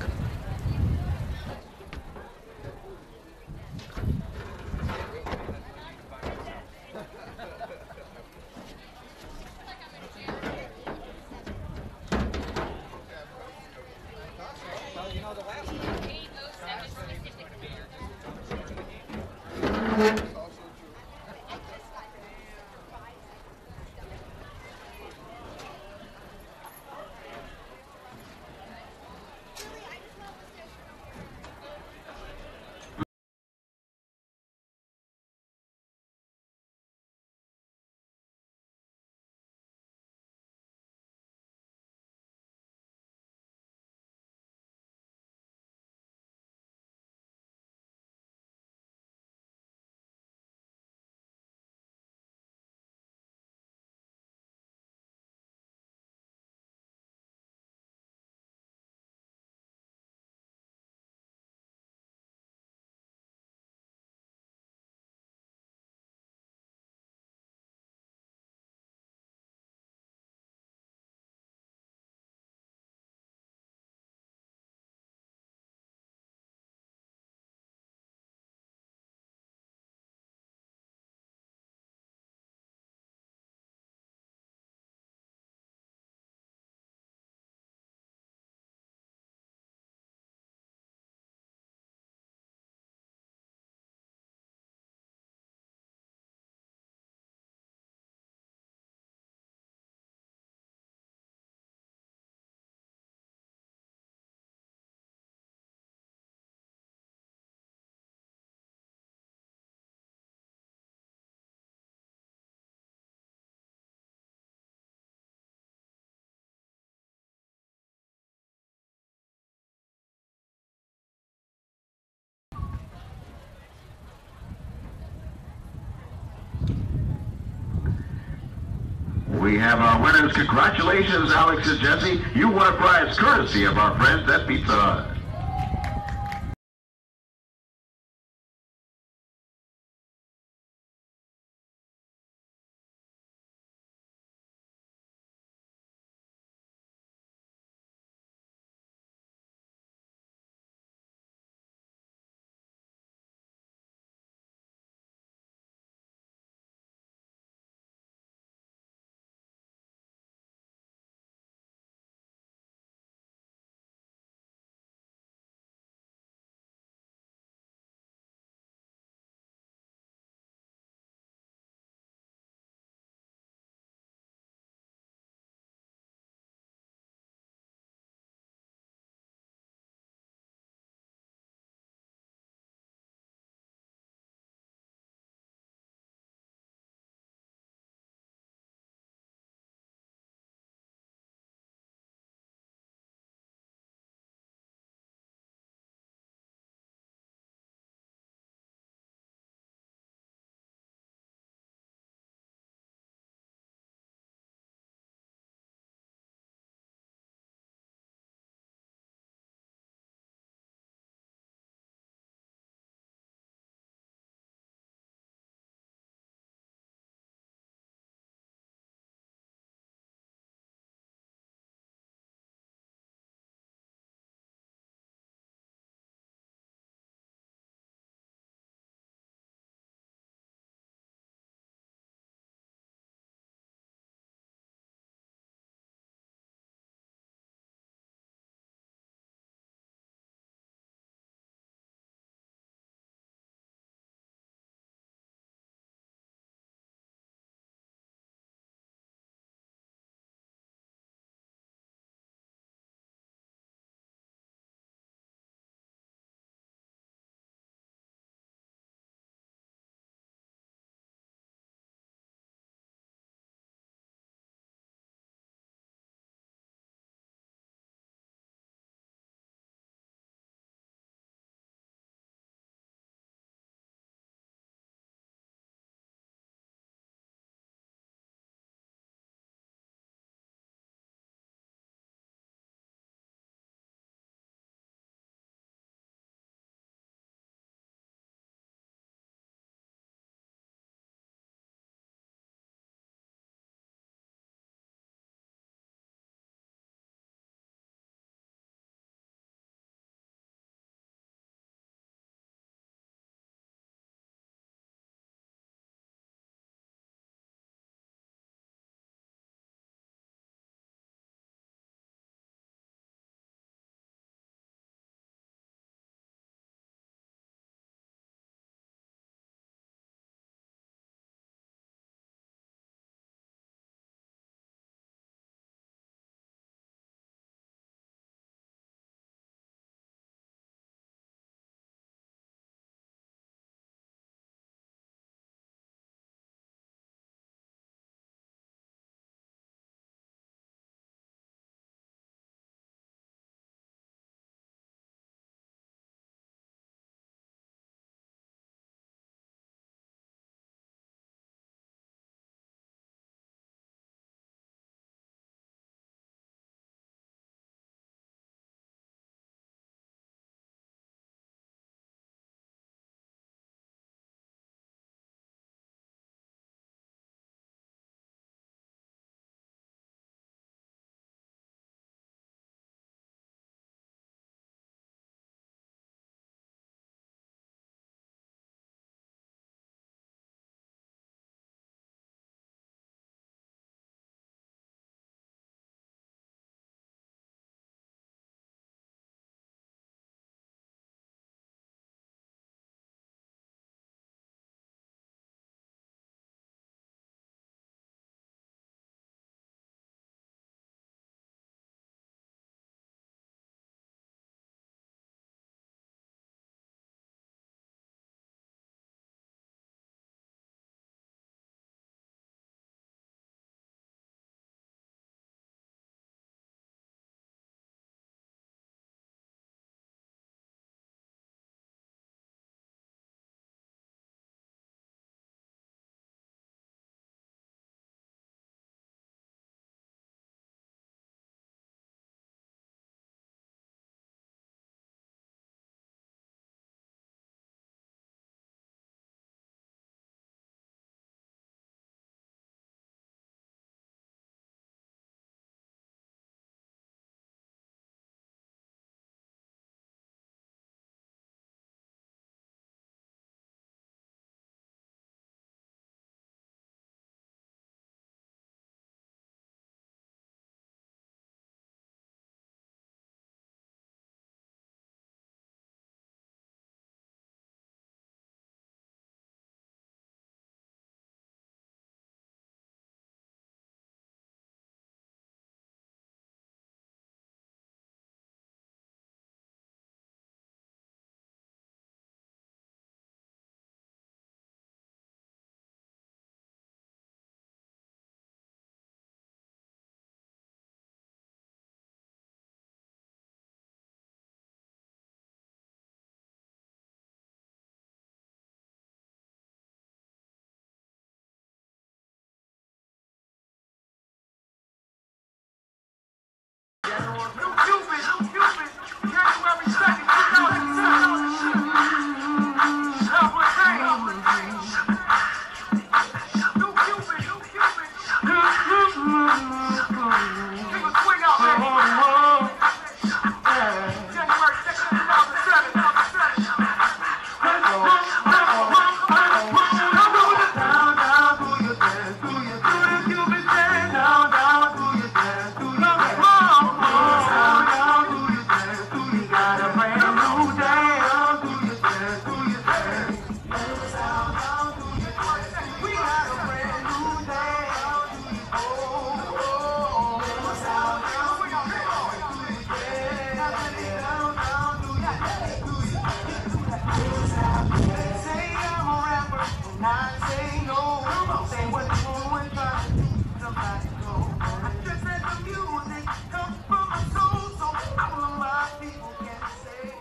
We have our winners. Congratulations, Alex and Jesse. You won a prize courtesy of our friends at Pizza Hut.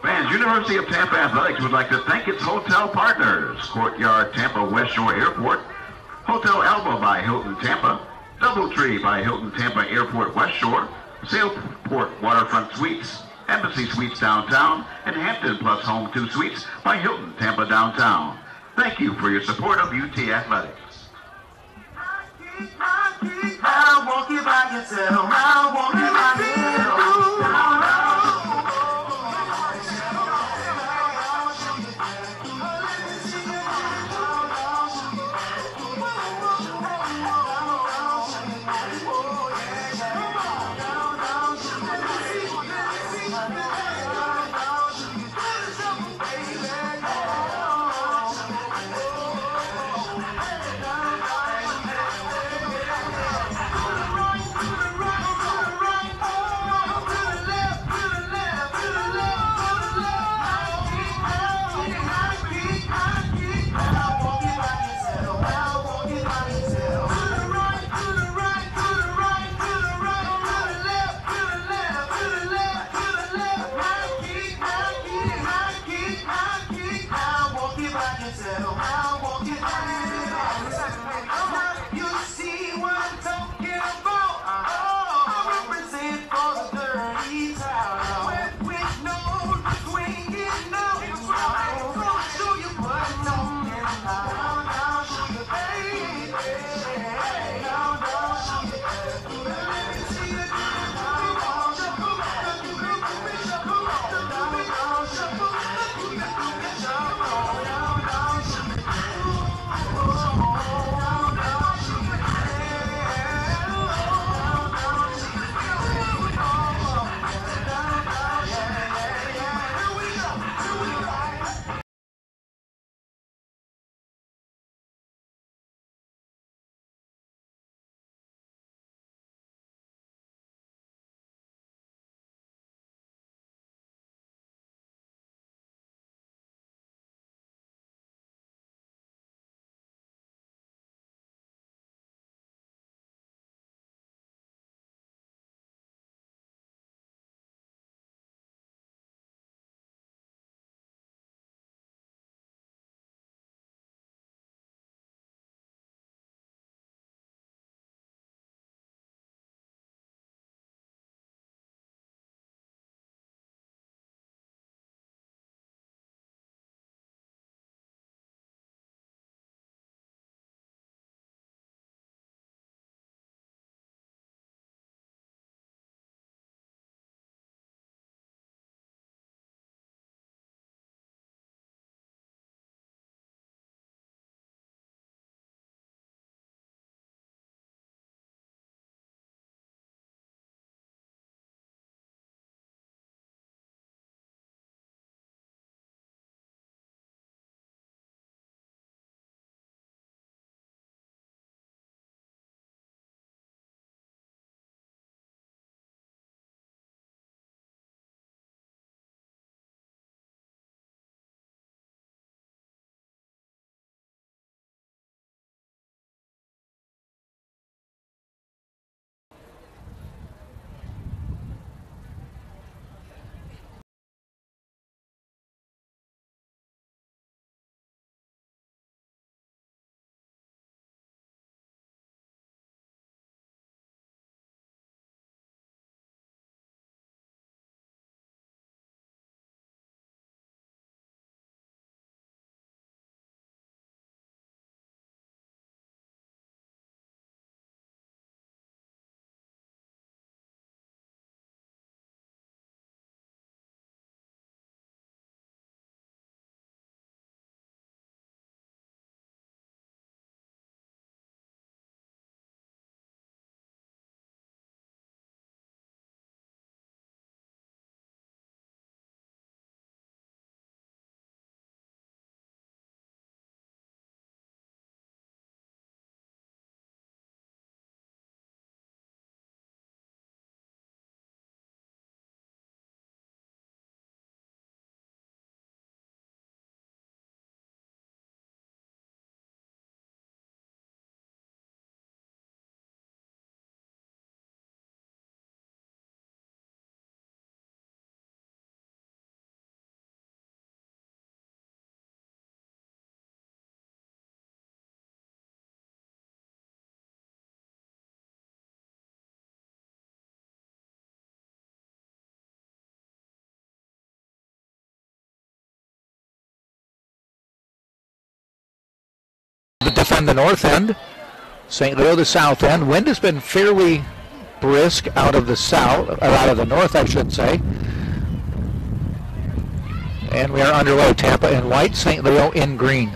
Fans, University of Tampa Athletics would like to thank its hotel partners: Courtyard Tampa West Shore Airport, Hotel Alba by Hilton Tampa, Doubletree by Hilton Tampa Airport West Shore, Sailport Waterfront Suites, Embassy Suites Downtown, and Hampton Plus Home 2 Suites by Hilton Tampa Downtown. Thank you for your support of UT Athletics. Now walk it by yourself. Now walk it by yourself. south end, the north end. St. Leo, the south end. Wind has been fairly brisk out of the south, or out of the north, I should say. And we are underway. Tampa in white, St. Leo in green.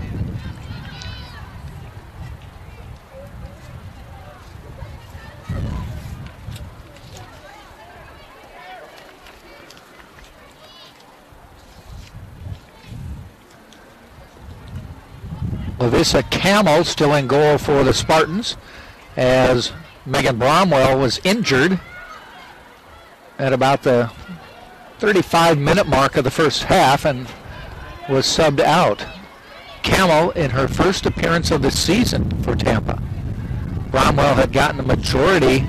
Lavissa Camel still in goal for the Spartans, as Megan Bromwell was injured at about the 35-minute mark of the first half and was subbed out. Camel in her first appearance of the season for Tampa. Bromwell had gotten the majority,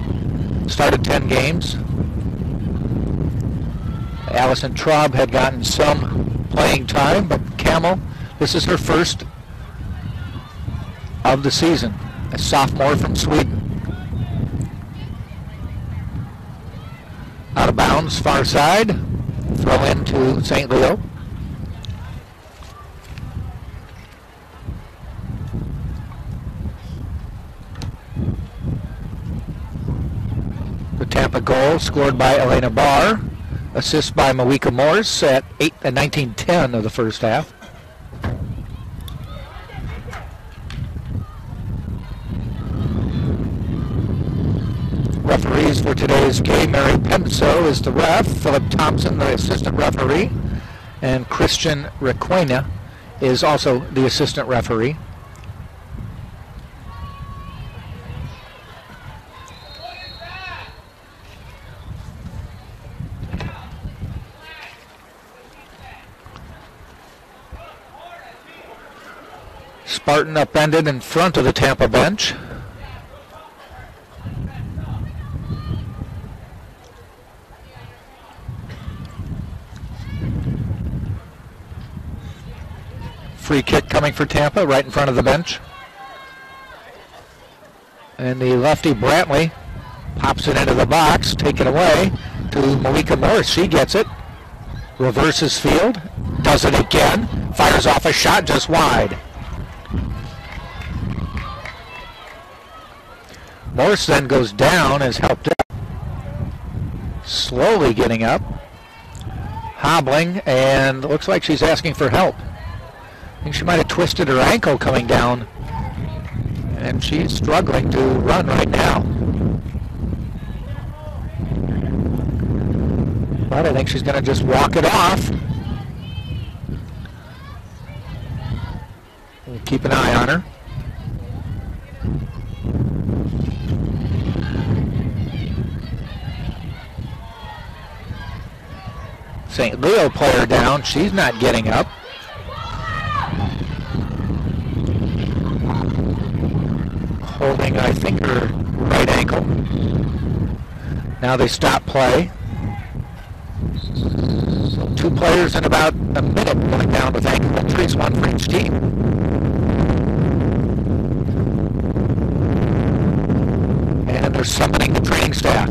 started 10 games. Allison Traub had gotten some playing time, but Camel, this is her first of the season, a sophomore from Sweden. Out of bounds, far side, throw into St. Leo. The Tampa goal scored by Elena Barr, assist by Mawika Morris at 19:10 of the first half. Referees for today's game: Mary Penso is the ref, Philip Thompson the assistant referee, and Christian Requena is also the assistant referee. Spartan upended in front of the Tampa bench. Free kick coming for Tampa, right in front of the bench. And the lefty Brantley pops it into the box, take it away to Mawika Morris. She gets it, reverses field, does it again, fires off a shot just wide. Morris then goes down, is helped up. Slowly getting up, hobbling, and looks like she's asking for help. I think she might have twisted her ankle coming down, and she's struggling to run right now. But I think she's going to just walk it off. We'll keep an eye on her. St. Leo player down. She's not getting up. Holding, I think, her right ankle. Now they stop play. So 2 players in about a minute going down with ankle injuries, 1 for each team. And they're summoning the training staff.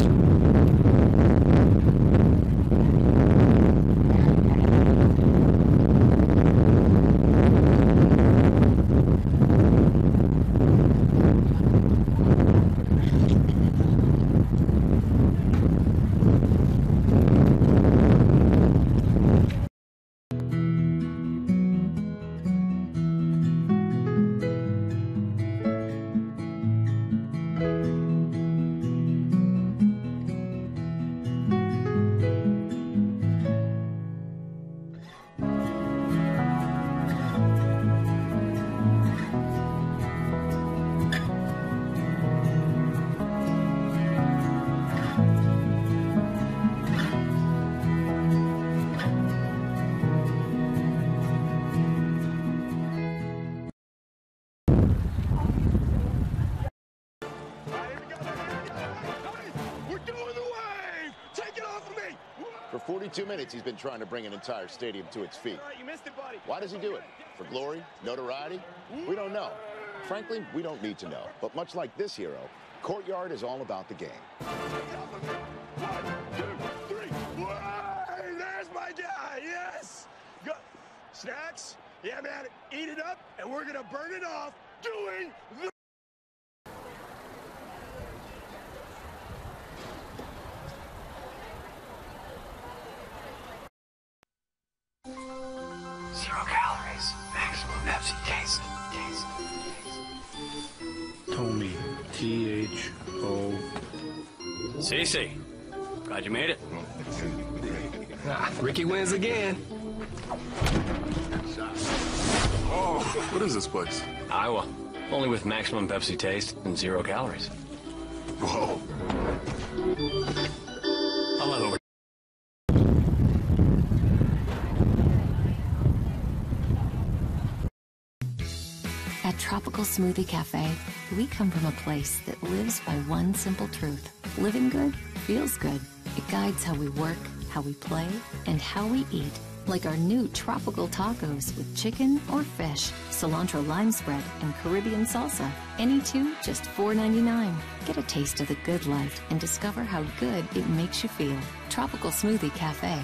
For 42 minutes, he's been trying to bring an entire stadium to its feet. You missed it, buddy. Why does he do it? For glory? Notoriety? We don't know. Frankly, we don't need to know. But much like this hero, Courtyard is all about the game. 1, 2, 3. Whoa, there's my guy. Yes. Go. Snacks? Yeah, man. Eat it up, and we're going to burn it off doing the... Zero calories, maximum Pepsi taste. Tony, T-H-O. Cece, glad you made it. Ricky wins again. Oh, what is this place? Iowa, only with maximum Pepsi taste and 0 calories. Whoa. I'll let over. At Tropical Smoothie Cafe, we come from a place that lives by one simple truth. Living good feels good. It guides how we work, how we play, and how we eat. Like our new tropical tacos with chicken or fish, cilantro lime spread, and Caribbean salsa. Any two, just $4.99. Get a taste of the good life and discover how good it makes you feel. Tropical Smoothie Cafe.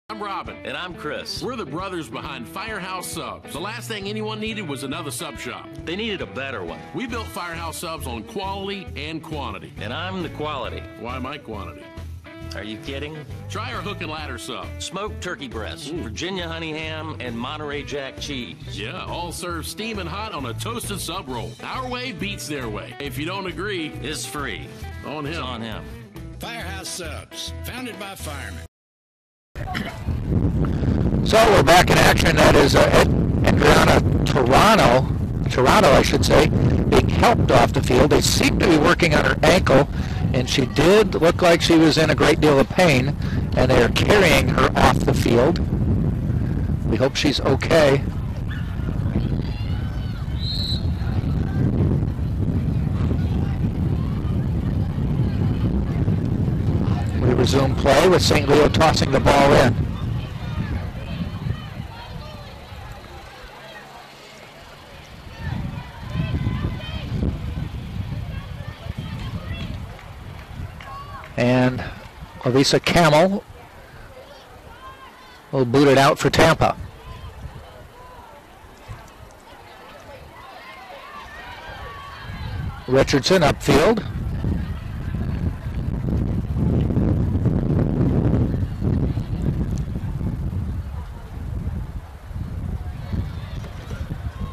I'm Robin. And I'm Chris. We're the brothers behind Firehouse Subs. The last thing anyone needed was another sub shop. They needed a better one. We built Firehouse Subs on quality and quantity. And I'm the quality. Why my quantity? Are you kidding? Try our hook and ladder sub. Smoked turkey breast, Virginia honey ham, and Monterey Jack cheese. Yeah, all served steaming hot on a toasted sub roll. Our way beats their way. If you don't agree, it's free. On him. It's on him. Firehouse Subs, founded by firemen. So we're back in action. That is Adriana Toronto, I should say, being helped off the field. They seem to be working on her ankle, and she did look like she was in a great deal of pain, and they are carrying her off the field. We hope she's okay. We resume play with St. Leo tossing the ball in. And Larissa Camel will boot it out for Tampa. Richardson upfield.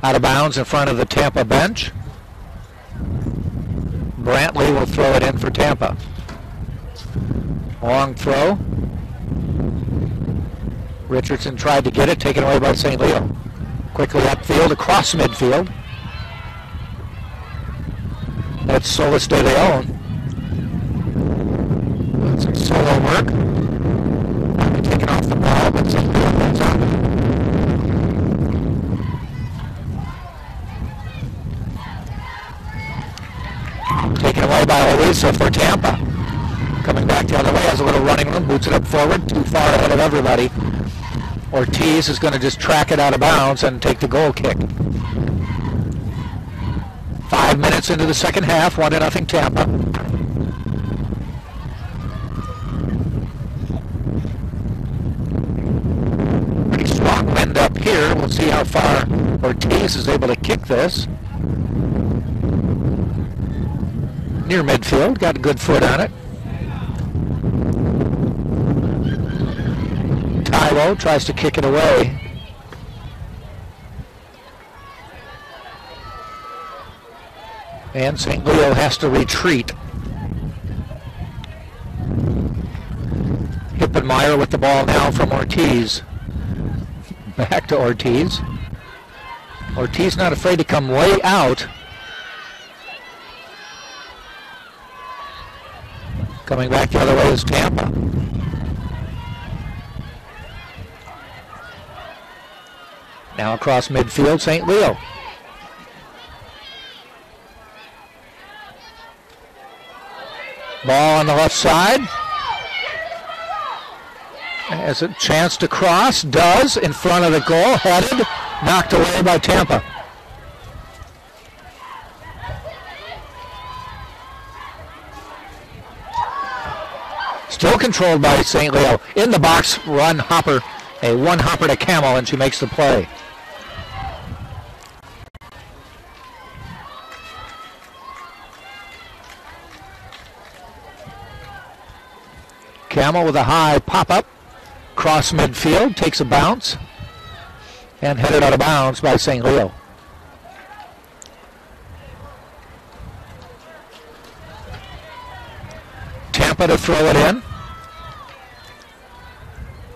Out of bounds in front of the Tampa bench. Brantley will throw it in for Tampa. Long throw. Richardson tried to get it, taken away by St. Leo. Quickly upfield, across midfield. That's Solis de Leon. Some solo work. Taking off the ball, but St. Leo holds on. Taken away by Larissa for Tampa. Coming back the other way, has a little running room, boots it up forward, too far ahead of everybody. Ortiz is going to just track it out of bounds and take the goal kick. 5 minutes into the second half, 1-0 Tampa. Pretty strong wind up here. We'll see how far Ortiz is able to kick this. Near midfield, got a good foot on it. Tylo tries to kick it away. And St. Leo has to retreat. Hippenmeyer with the ball now from Ortiz. Back to Ortiz. Ortiz not afraid to come way out. Coming back the other way is Tampa. Now across midfield, St. Leo. Ball on the left side. Has a chance to cross. Does in front of the goal. Headed. Knocked away by Tampa. Still controlled by St. Leo. In the box, run hopper. A one hopper to Camel, and she makes the play. Camel with a high pop-up. Cross midfield, takes a bounce. And headed out of bounds by St. Leo. Tampa to throw it in.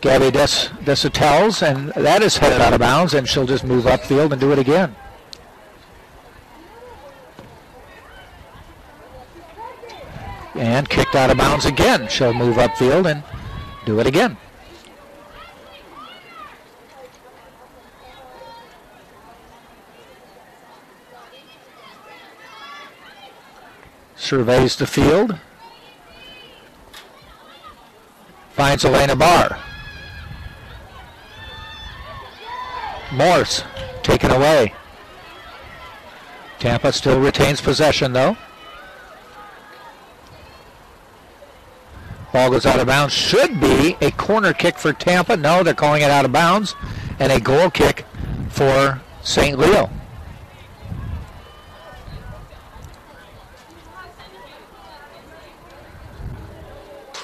Gabby Desautel, and that is headed out of bounds, and she'll just move upfield and do it again. And kicked out of bounds again. She'll move upfield and do it again. Surveys the field. Finds Elena Barr. Morse taken away. Tampa still retains possession though. Ball goes out of bounds. Should be a corner kick for Tampa. No, they're calling it out of bounds. And a goal kick for St. Leo.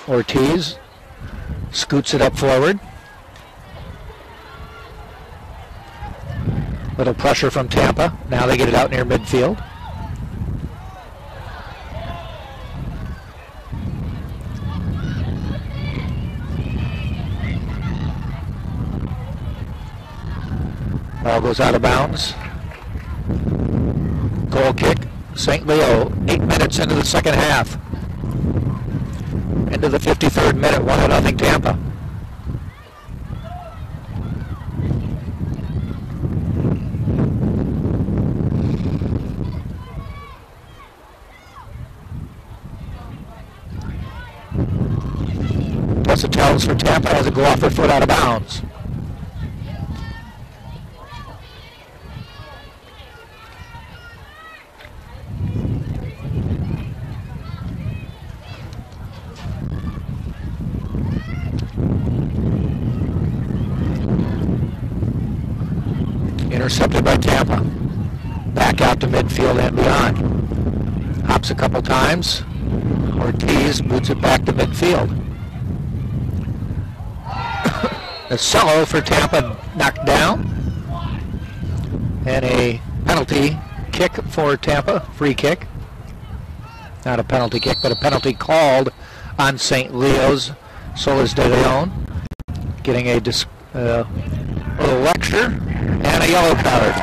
Ortiz scoots it up forward. Little pressure from Tampa. Now they get it out near midfield. Ball goes out of bounds. Goal kick. St. Leo, 8 minutes into the second half. Into the 53rd minute, 1-0 Tampa. Desautel for Tampa has a go off her foot out of bounds. Intercepted by Tampa. Back out to midfield and beyond. Hops a couple times. Ortiz boots it back to midfield. The solo for Tampa knocked down. And a penalty kick for Tampa. Free kick. Not a penalty kick, but a penalty called on St. Leo's. Solis de Leon getting a little lecture. And a yellow card.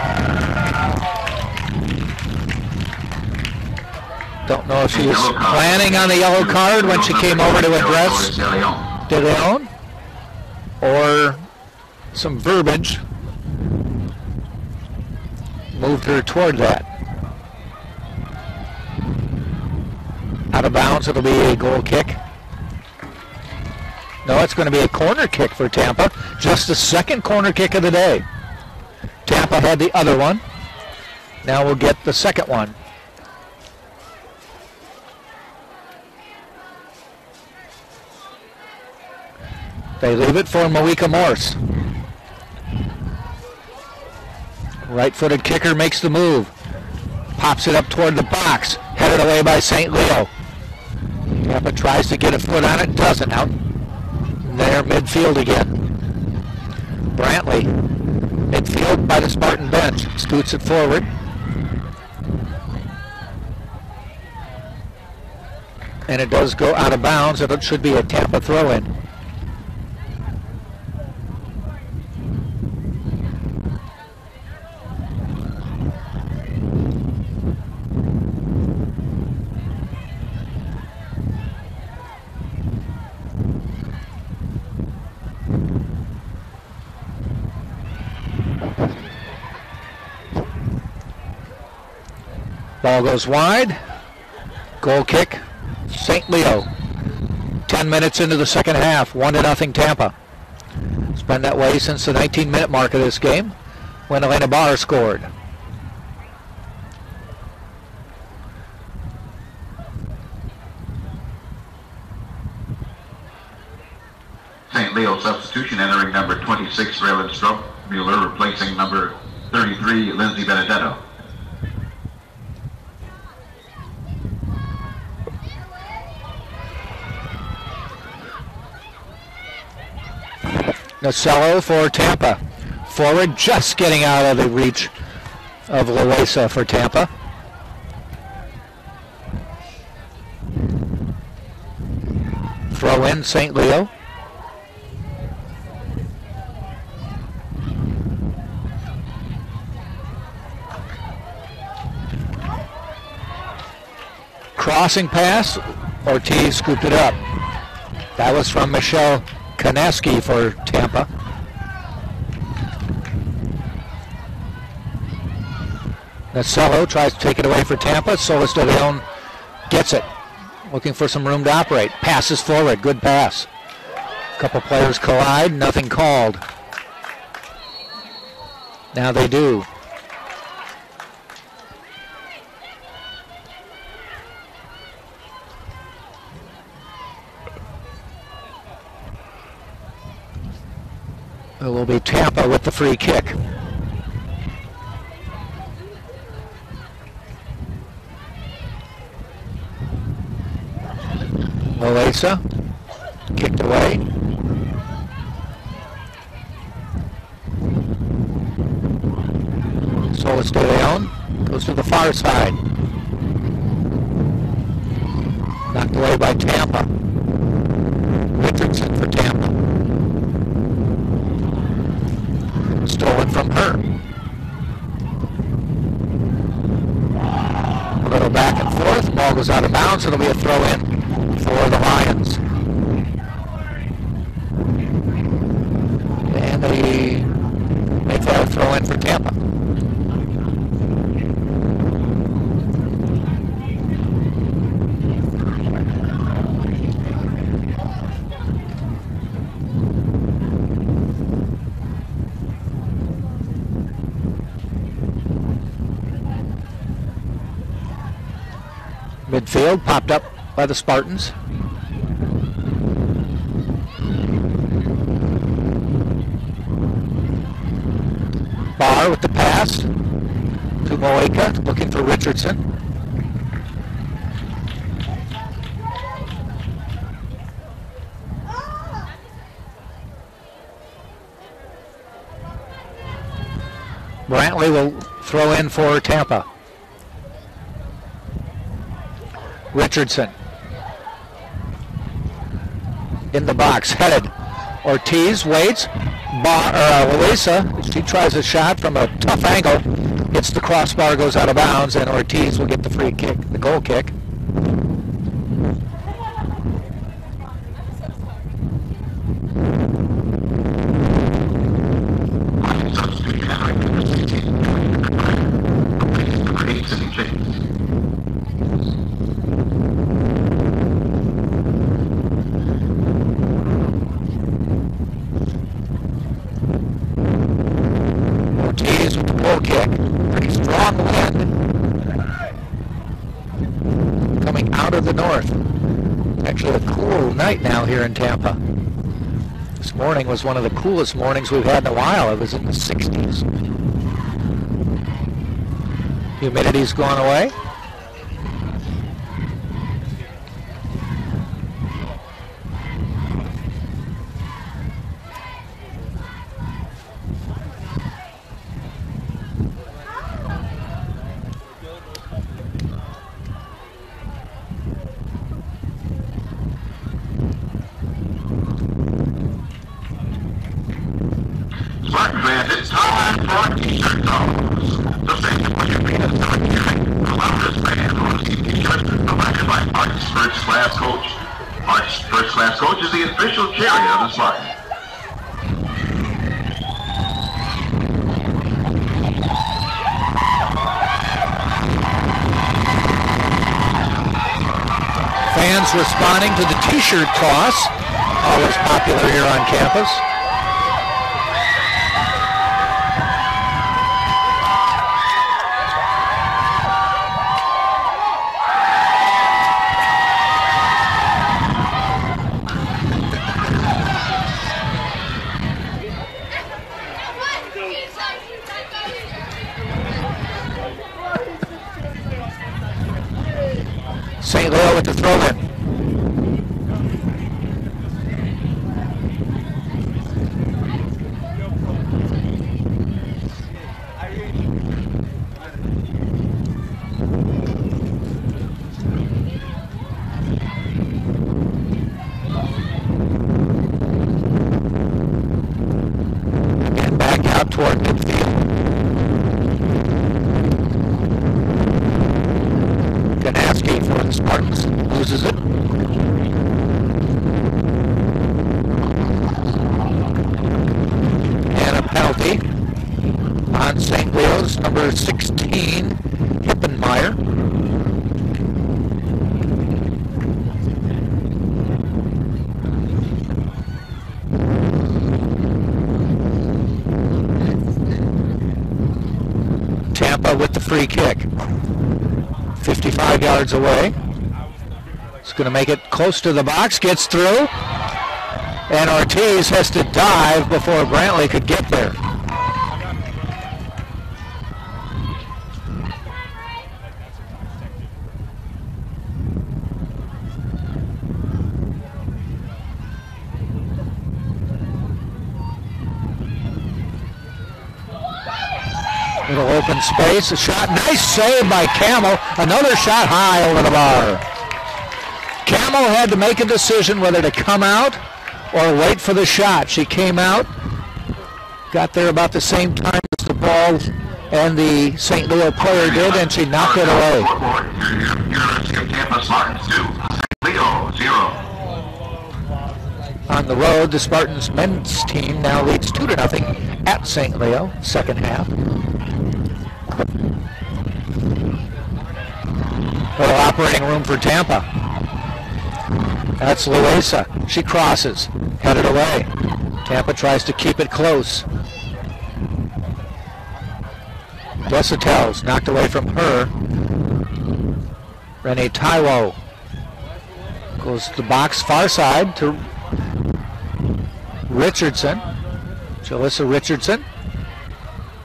Don't know if she was planning on the yellow card when she came over to address De Leon, or some verbiage moved her toward that. Out of bounds, it'll be a goal kick. No, it's going to be a corner kick for Tampa. Just the second corner kick of the day. Tampa had the other one. Now we'll get the second one. They leave it for Moika Morse. Right-footed kicker makes the move. Pops it up toward the box. Headed away by St. Leo. Tampa tries to get a foot on it. Doesn't. Out there midfield again. Brantley. Midfield by the Spartan bench. Scoots it forward. And it does go out of bounds, and it should be a Tampa throw-in. Ball goes wide. Goal kick. St. Leo. 10 minutes into the second half. 1-0 Tampa. It's been that way since the 19-minute mark of this game when Elena Barr scored. Leo substitution, entering number 26, Raylan Mueller, replacing number 33, Lindsay Benedetto. Nacello for Tampa. Forward, just getting out of the reach of Loesa for Tampa. Throw in St. Leo. Crossing pass, Ortiz scooped it up. That was from Michelle Kaneski for Tampa. Nacello tries to take it away for Tampa. Solis de Leon gets it. Looking for some room to operate. Passes forward. Good pass. A couple players collide. Nothing called. Now they do. It will be Tampa with the free kick. Loesa kicked away. Solis de Leon goes to the far side. Knocked away by Tampa. Richardson for Tampa. Stolen from her. A little back and forth. Ball goes out of bounds. It'll be a throw in for the Lions. And they make that throw in for Tampa. Midfield popped up by the Spartans. Barr with the pass to Moeka, looking for Richardson. Brantley will throw in for Tampa. Richardson in the box, headed. Ortiz waits. Loesa, she tries a shot from a tough angle. Hits the crossbar, goes out of bounds, and Ortiz will get the free kick, the goal kick. Now here in Tampa. This morning was one of the coolest mornings we've had in a while. It was in the 60s. Humidity's gone away. Responding to the t-shirt toss, always popular here on campus. St. Leo with the throw in. And back out toward midfield. Ganaski for the Spartans. Loses it. And a penalty on St. Leo's, number 16, Hippenmeyer. Tampa with the free kick. 55 yards away. It's going to make it close to the box, gets through, and Ortiz has to dive before Brantley could get there. Little open space, a shot, nice save by Camel, another shot high over the bar. Camel had to make a decision whether to come out or wait for the shot. She came out, got there about the same time as the ball and the St. Leo player did, and she knocked it away. University of Tampa Spartans 2, St. Leo 0. On the road, the Spartans men's team now leads 2-0 at St. Leo, second half. Little operating room for Tampa. That's Loesa. She crosses, headed away. Tampa tries to keep it close. Desautel's knocked away from her. Renee Taiwo goes to the box far side to Richardson. Jalissa Richardson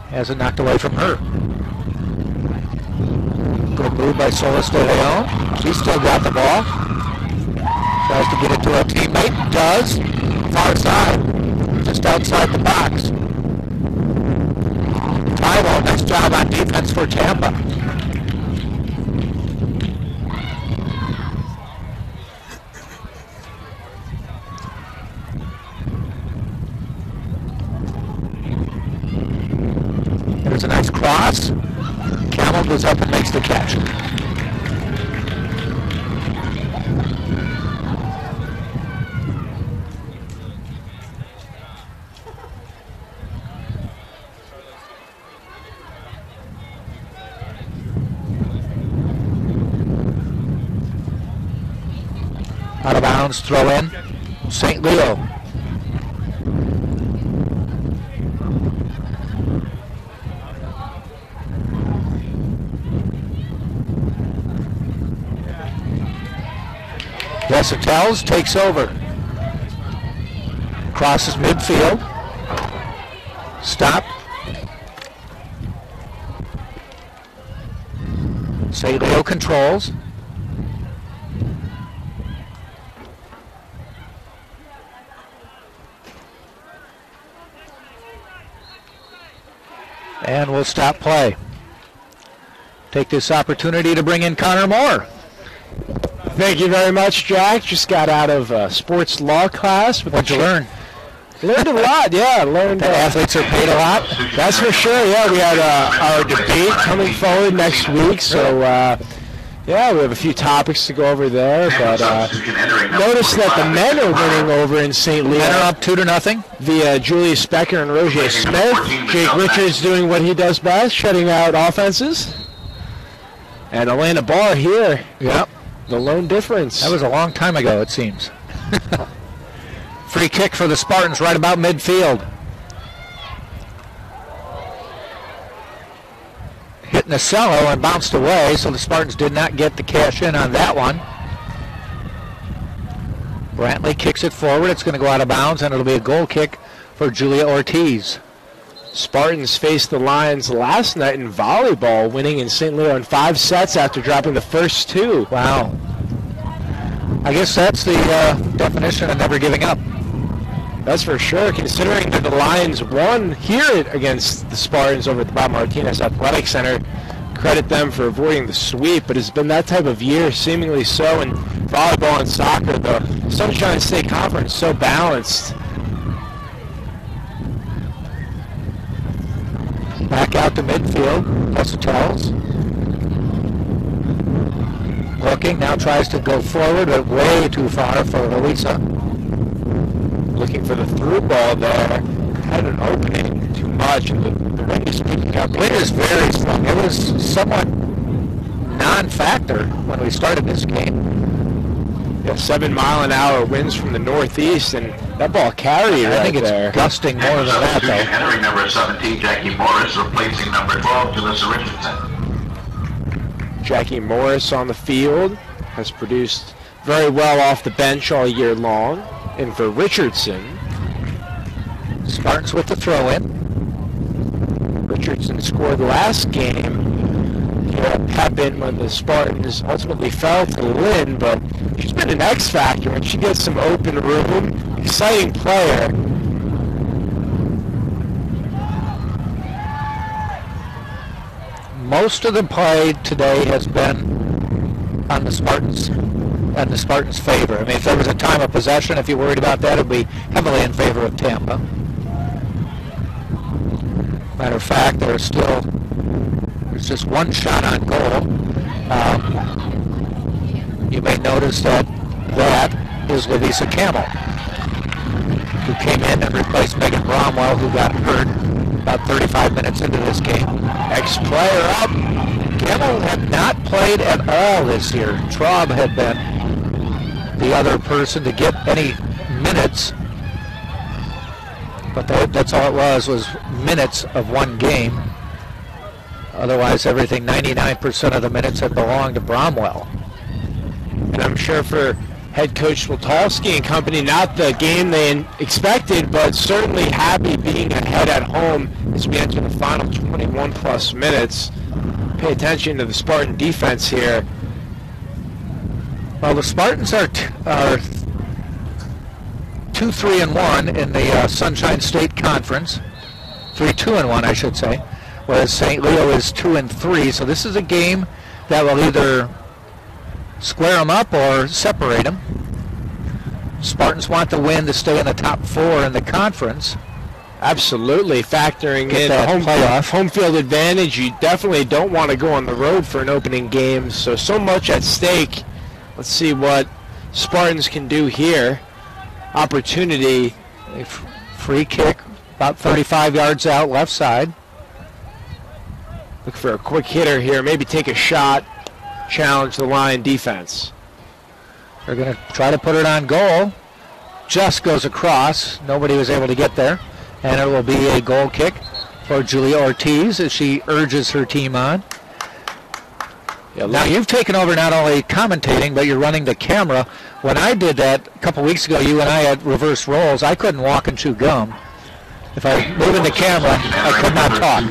has it knocked away from her. Good move by Solis de Leon. She's still got the ball. Tries to get it to her teammate. Does. Far side. Just outside the box. Taiwo, nice job on defense for Tampa. There's a nice cross. Camel goes up and makes the catch. Out of bounds, throw in. St. Leo. Desautel's takes over. Crosses midfield. Stop. St. Leo controls. And we'll stop play. Take this opportunity to bring in Connor Moore. Thank you very much, Jack. Just got out of sports law class. What'd you learn? Learned a lot, yeah. Learned that athletes are paid a lot? That's for sure, yeah. We had our debate coming forward next week, so yeah, we have a few topics to go over there. But notice that the men are winning over in St. Leo. Men are up 2-0 via Julius Becker and Roger Smith. Jake Richards doing what he does best, shutting out offenses. And Elena Barr here. Yep. The lone difference. That was a long time ago, it seems. Free kick for the Spartans right about midfield. Hit Nasello and bounced away, so the Spartans did not get the cash in on that one. Brantley kicks it forward. It's going to go out of bounds, and it'll be a goal kick for Julia Ortiz. Spartans faced the Lions last night in volleyball, winning in St. Leo in 5 sets after dropping the first 2. Wow. I guess that's the definition of never giving up. That's for sure, considering that the Lions won here against the Spartans over at the Bob Martinez Athletic Center. Credit them for avoiding the sweep, but it's been that type of year, seemingly so, in volleyball and soccer. The Sunshine State Conference so balanced. Back out to midfield, Hotels. Looking, now tries to go forward, but way too far for Louisa. Looking for the through ball there. Had an opening too much, and the wind is picking up. Wind is very strong. It was somewhat non-factor when we started this game. Yeah, 7-mile-an-hour winds from the northeast, and that ball carried I think it's gusting more than that, though. Entering number 17, Jackie Morris, replacing number 12, Jalissa Richardson. Jackie Morris on the field has produced very well off the bench all year long. And for Richardson, Spartans with the throw-in. Richardson scored last game. It happened when the Spartans ultimately fell to Lynn, but she's been an X factor when she gets some open room. Exciting player. Most of the play today has been on the Spartans and the Spartans' favor. I mean, if there was a time of possession, if you're worried about that, it would be heavily in favor of Tampa. Matter of fact, there's just one shot on goal. You may notice that is Lavisa Camel, who came in and replaced Megan Bromwell, who got hurt about 35 minutes into this game. Ex-player up. Camel had not played at all this year. Traub had been the other person to get any minutes, but that's all it was minutes of one game. Otherwise, everything, 99% of the minutes had belonged to Bromwell. And I'm sure for head coach Witalski and company, not the game they expected, but certainly happy being ahead at home as we enter the final 21-plus minutes. Pay attention to the Spartan defense here. Well, the Spartans are 2-3-1 in the Sunshine State Conference. 3-2-1, I should say. Whereas St. Leo is 2-3. So this is a game that will either square them up or separate them. Spartans want the win to stay in the top 4 in the conference. Absolutely, factoring in that home field advantage. You definitely don't want to go on the road for an opening game. So much at stake. Let's see what Spartans can do here. Opportunity. A free kick about 35 yards out left side. Look for a quick hitter here. Maybe take a shot. Challenge the Lion defense. They're going to try to put it on goal. Just goes across. Nobody was able to get there. And it will be a goal kick for Julia Ortiz as she urges her team on. Yeah, now you've taken over not only commentating, but you're running the camera. When I did that a couple weeks ago, you and I had reverse roles. I couldn't walk and chew gum. If I move in the camera, I could not talk.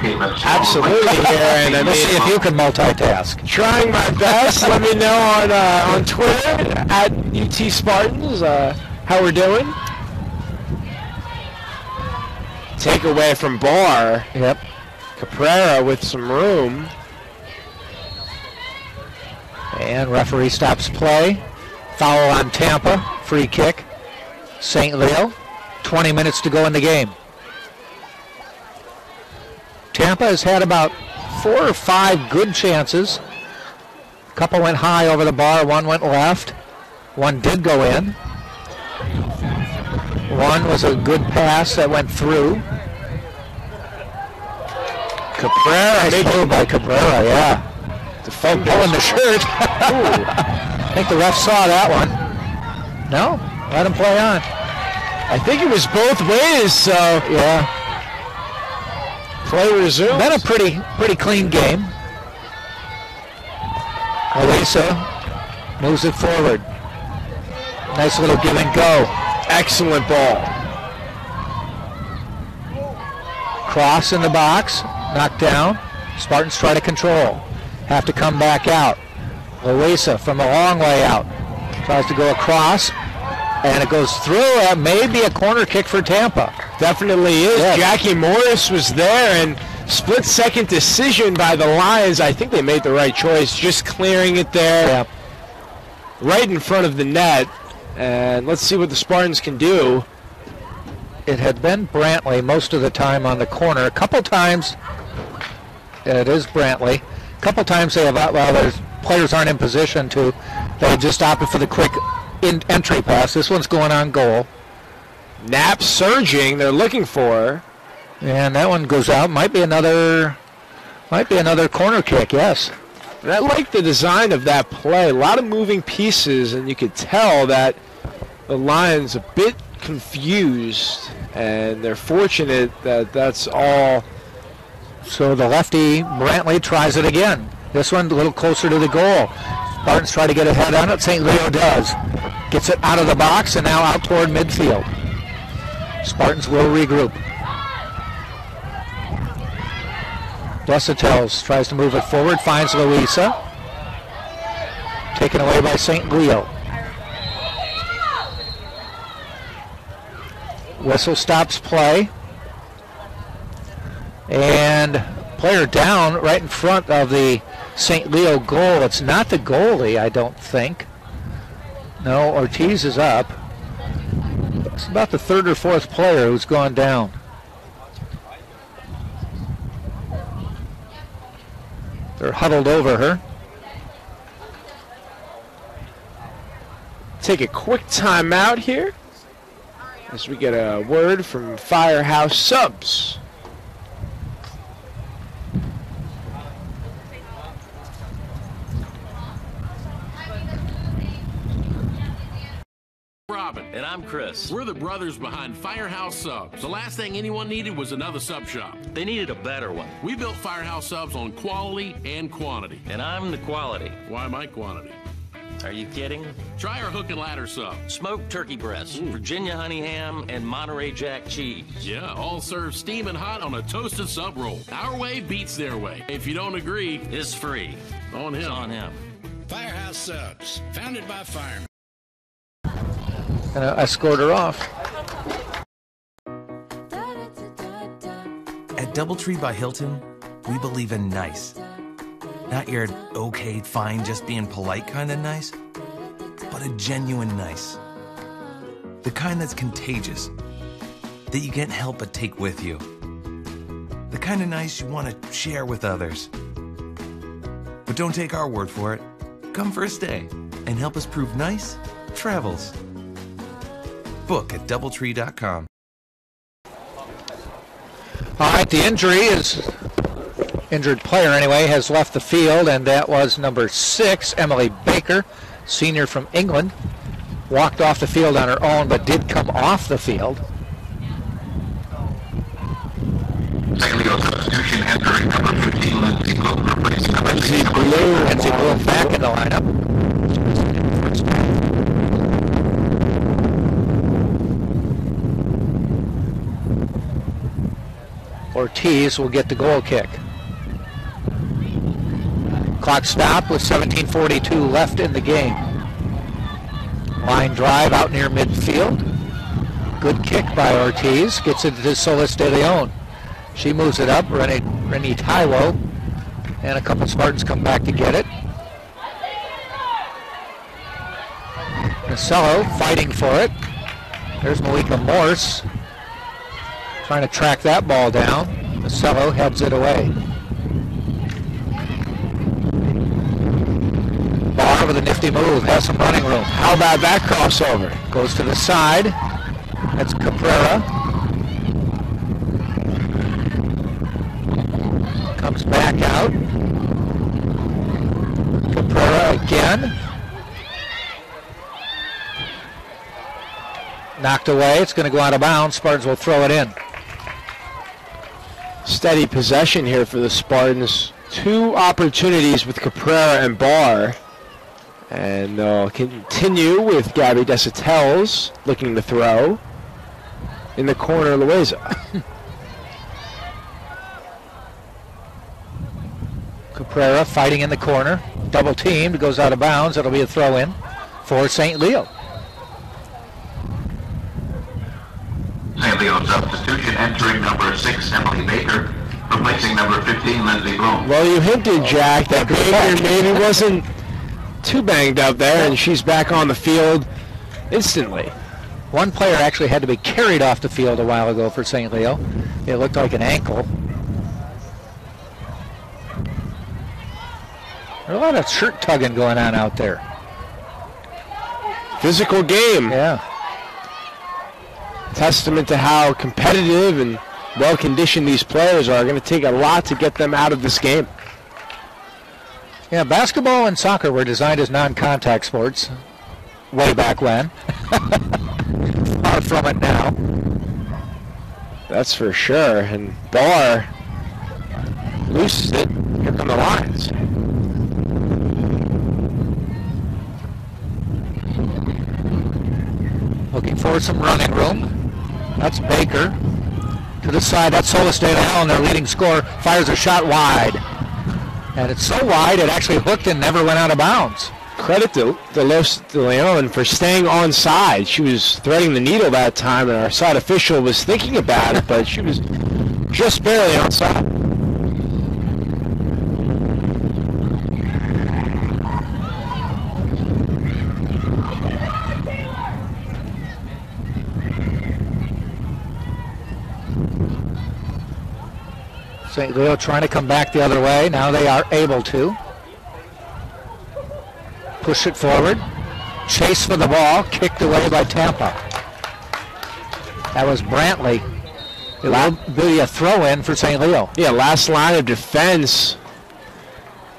Absolutely here, and I mean, see if you can multitask. Trying my best. Let me know on Twitter at UT Spartans how we're doing. Takeaway from Barr. Yep. Caprera with some room. And referee stops play. Foul on Tampa. Free kick. St. Leo. 20 minutes to go in the game. Tampa has had about 4 or 5 good chances. A couple went high over the bar. One went left. One did go in. One was a good pass that went through. Caprera. Nice move by Caprera, yeah. Defender. Pulling the shirt. I think the ref saw that one. No? Let him play on. I think it was both ways, so yeah. Play resumed. Been a pretty clean game. Elisa moves it forward. Nice little give and go. Excellent ball. Cross in the box. Knocked down. Spartans try to control. Have to come back out. Elisa from a long way out. Tries to go across, and it goes through. Maybe a corner kick for Tampa. Definitely is. Yes. Jackie Morris was there, and split-second decision by the Lions. I think they made the right choice, just clearing it there right in front of the net. And let's see what the Spartans can do. It had been Brantley most of the time on the corner. A couple times, it is Brantley. A couple times they have, there's players aren't in position to, they just opted for the quick entry pass. This one's going on goal. Knapp surging, they're looking for. And that one goes out. Might be another corner kick, yes. And I like the design of that play. A lot of moving pieces, and you could tell that the Lions a bit confused, and they're fortunate that that's all. So the lefty, Brantley, tries it again. This one a little closer to the goal. Spartans try to get ahead on it. St. Leo does. Gets it out of the box and now out toward midfield. Spartans will regroup. Desautel tries to move it forward, finds Louisa. Taken away by St. Leo. Whistle stops play. And player down right in front of the St. Leo goal. It's not the goalie, I don't think. No, Ortiz is up. It's about the third or fourth player who's gone down. They're huddled over her. Take a quick timeout here as we get a word from Firehouse Subs. Robin. And I'm Chris. We're the brothers behind Firehouse Subs. The last thing anyone needed was another sub shop. They needed a better one. We built Firehouse Subs on quality and quantity. And I'm the quality. Why my quantity? Are you kidding? Try our hook and ladder sub. Smoked turkey breasts, Virginia honey ham, and Monterey Jack cheese. Yeah, all served steaming hot on a toasted sub roll. Our way beats their way. If you don't agree, it's free. On him. It's on him. Firehouse Subs, founded by firemen. And escort her off. At DoubleTree by Hilton, we believe in nice. Not your okay, fine, just being polite kind of nice, but a genuine nice. The kind that's contagious, that you can't help but take with you. The kind of nice you want to share with others. But don't take our word for it. Come for a stay and help us prove nice travels. Book at DoubleTree.com. All right, the injured player anyway, has left the field, and that was number 6, Emily Baker, senior from England. Walked off the field on her own, but did come off the field. Substitution entering number 15, Lindsay Bloom, replacing number 6. Lindsay Bloom back in the lineup. Ortiz will get the goal kick. Clock stopped with 17:42 left in the game. Line drive out near midfield. Good kick by Ortiz. Gets it to Solis de Leon. She moves it up. Renee Taiwo. And a couple Spartans come back to get it. Marcelo fighting for it. There's Malika Morse. Trying to track that ball down. Marcelo heads it away. Barr with a nifty move. Has some running room. How about that crossover? Goes to the side. That's Caprera. Comes back out. Caprera again. Knocked away. It's going to go out of bounds. Spartans will throw it in. Steady possession here for the Spartans. 2 opportunities with Caprera and Barr. And they'll continue with Gabby Desautel looking to throw. In the corner, Louisa. Caprera fighting in the corner. Double teamed. Goes out of bounds. It'll be a throw in. for St. Leo. St. Leo substitution entering number 6, Emily Baker, replacing number 15, Lindsay Bloom. Well, you hinted, Jack, that Baker maybe wasn't too banged up there, and she's back on the field instantly. One player actually had to be carried off the field a while ago for St. Leo. It looked like an ankle. There's a lot of shirt tugging going on out there. Physical game. Yeah. Testament to how competitive and well-conditioned these players are. Going to take a lot to get them out of this game. Yeah, basketball and soccer were designed as non-contact sports way back when. Far from it now. That's for sure. And Barr loses it. Here come the Lions. Looking for some running room. That's Baker. To the side, that's Solis De Leon, their leading scorer, fires a shot wide. And it's so wide, it actually hooked and never went out of bounds. Credit to Solis De Leon for staying on side. She was threading the needle that time, and our side official was thinking about it, but she was just barely on side. St. Leo trying to come back the other way. Now they are able to. Push it forward. Chase for the ball. Kicked away by Tampa. That was Brantley. It will be a throw-in for St. Leo. Yeah, last line of defense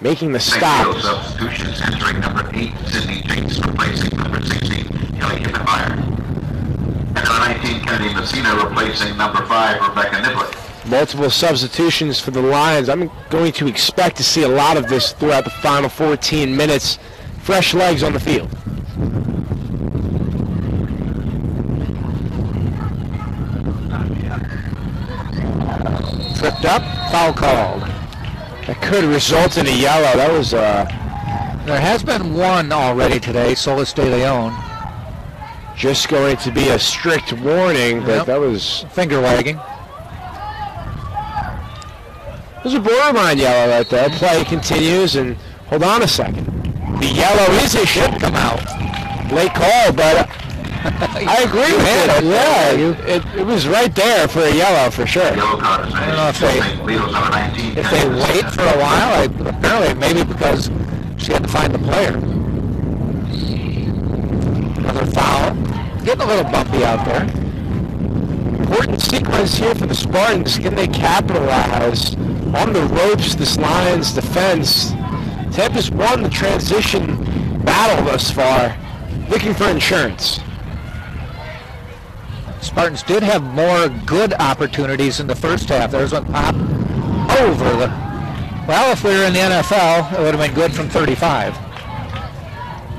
making the stop. St. Leo substitutions entering number 8, Sydney Chase, replacing number 16, Kelly Hickenmeyer. And number 19, Kennedy Messina, replacing number 5, Rebecca Niblett. Multiple substitutions for the Lions. I'm going to expect to see a lot of this throughout the final 14 minutes. Fresh legs on the field. Tripped up, foul called. That could result in a yellow. That was there has been one already today, Solis De Leon. Just going to be a strict warning, but that was finger wagging. There's a borderline yellow right there. Play continues, and hold on a second. The yellow is a should come out. Late call, but I agree with it. Yeah, it was right there for a yellow for sure. I don't know if they wait for a while. Apparently, maybe because she had to find the player. Another foul. Getting a little bumpy out there. Important sequence here for the Spartans. Can they capitalize on the ropes, this Lions defense? Tampa's won the transition battle thus far, looking for insurance. Spartans did have more good opportunities in the first half. There's one pop over the... Well, if we were in the NFL, it would have been good from 35.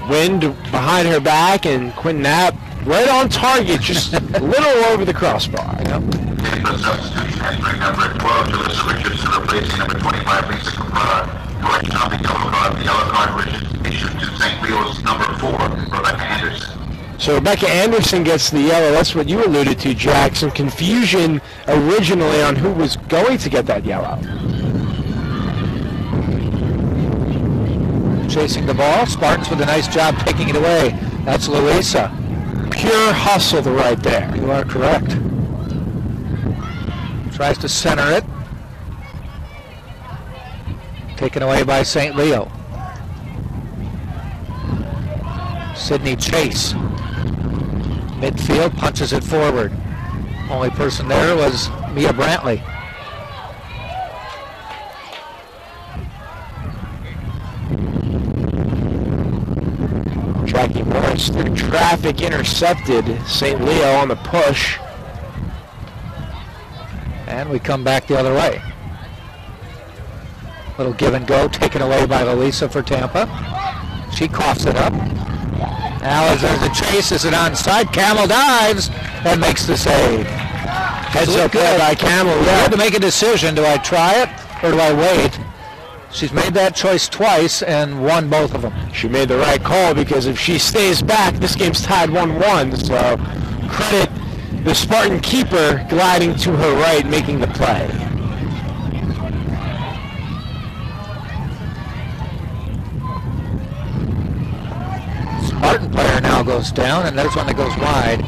Wind behind her back, and Quinn Knapp right on target, just a little over the crossbar. Tampa substitution entering number 12, Jalissa Richardson, replacing number 25, Lisa Cabrera. Correction on the yellow card. The yellow card issued to St. Leo's number 4, Rebecca Anderson. So Rebecca Anderson gets the yellow. That's what you alluded to, Jack. Some confusion originally on who was going to get that yellow. Chasing the ball. Spartans with a nice job taking it away. That's Louisa. Pure hustle right there. You are correct. Tries to center it. Taken away by St. Leo. Sydney Chase. Midfield, punches it forward. Only person there was Mia Brantley. Jackie Morris through traffic intercepted. St. Leo on the push. And we come back the other way. Little give and go taken away by Lalisa for Tampa. She coughs it up. Now as there's a chase, is it onside? Camel dives and makes the save. Heads up good by Camel. We had to make a decision. Do I try it or do I wait? She's made that choice twice and won both of them. She made the right call, because if she stays back, this game's tied 1-1. So credit the Spartan keeper gliding to her right, making the play. Spartan player now goes down, and there's one that goes wide.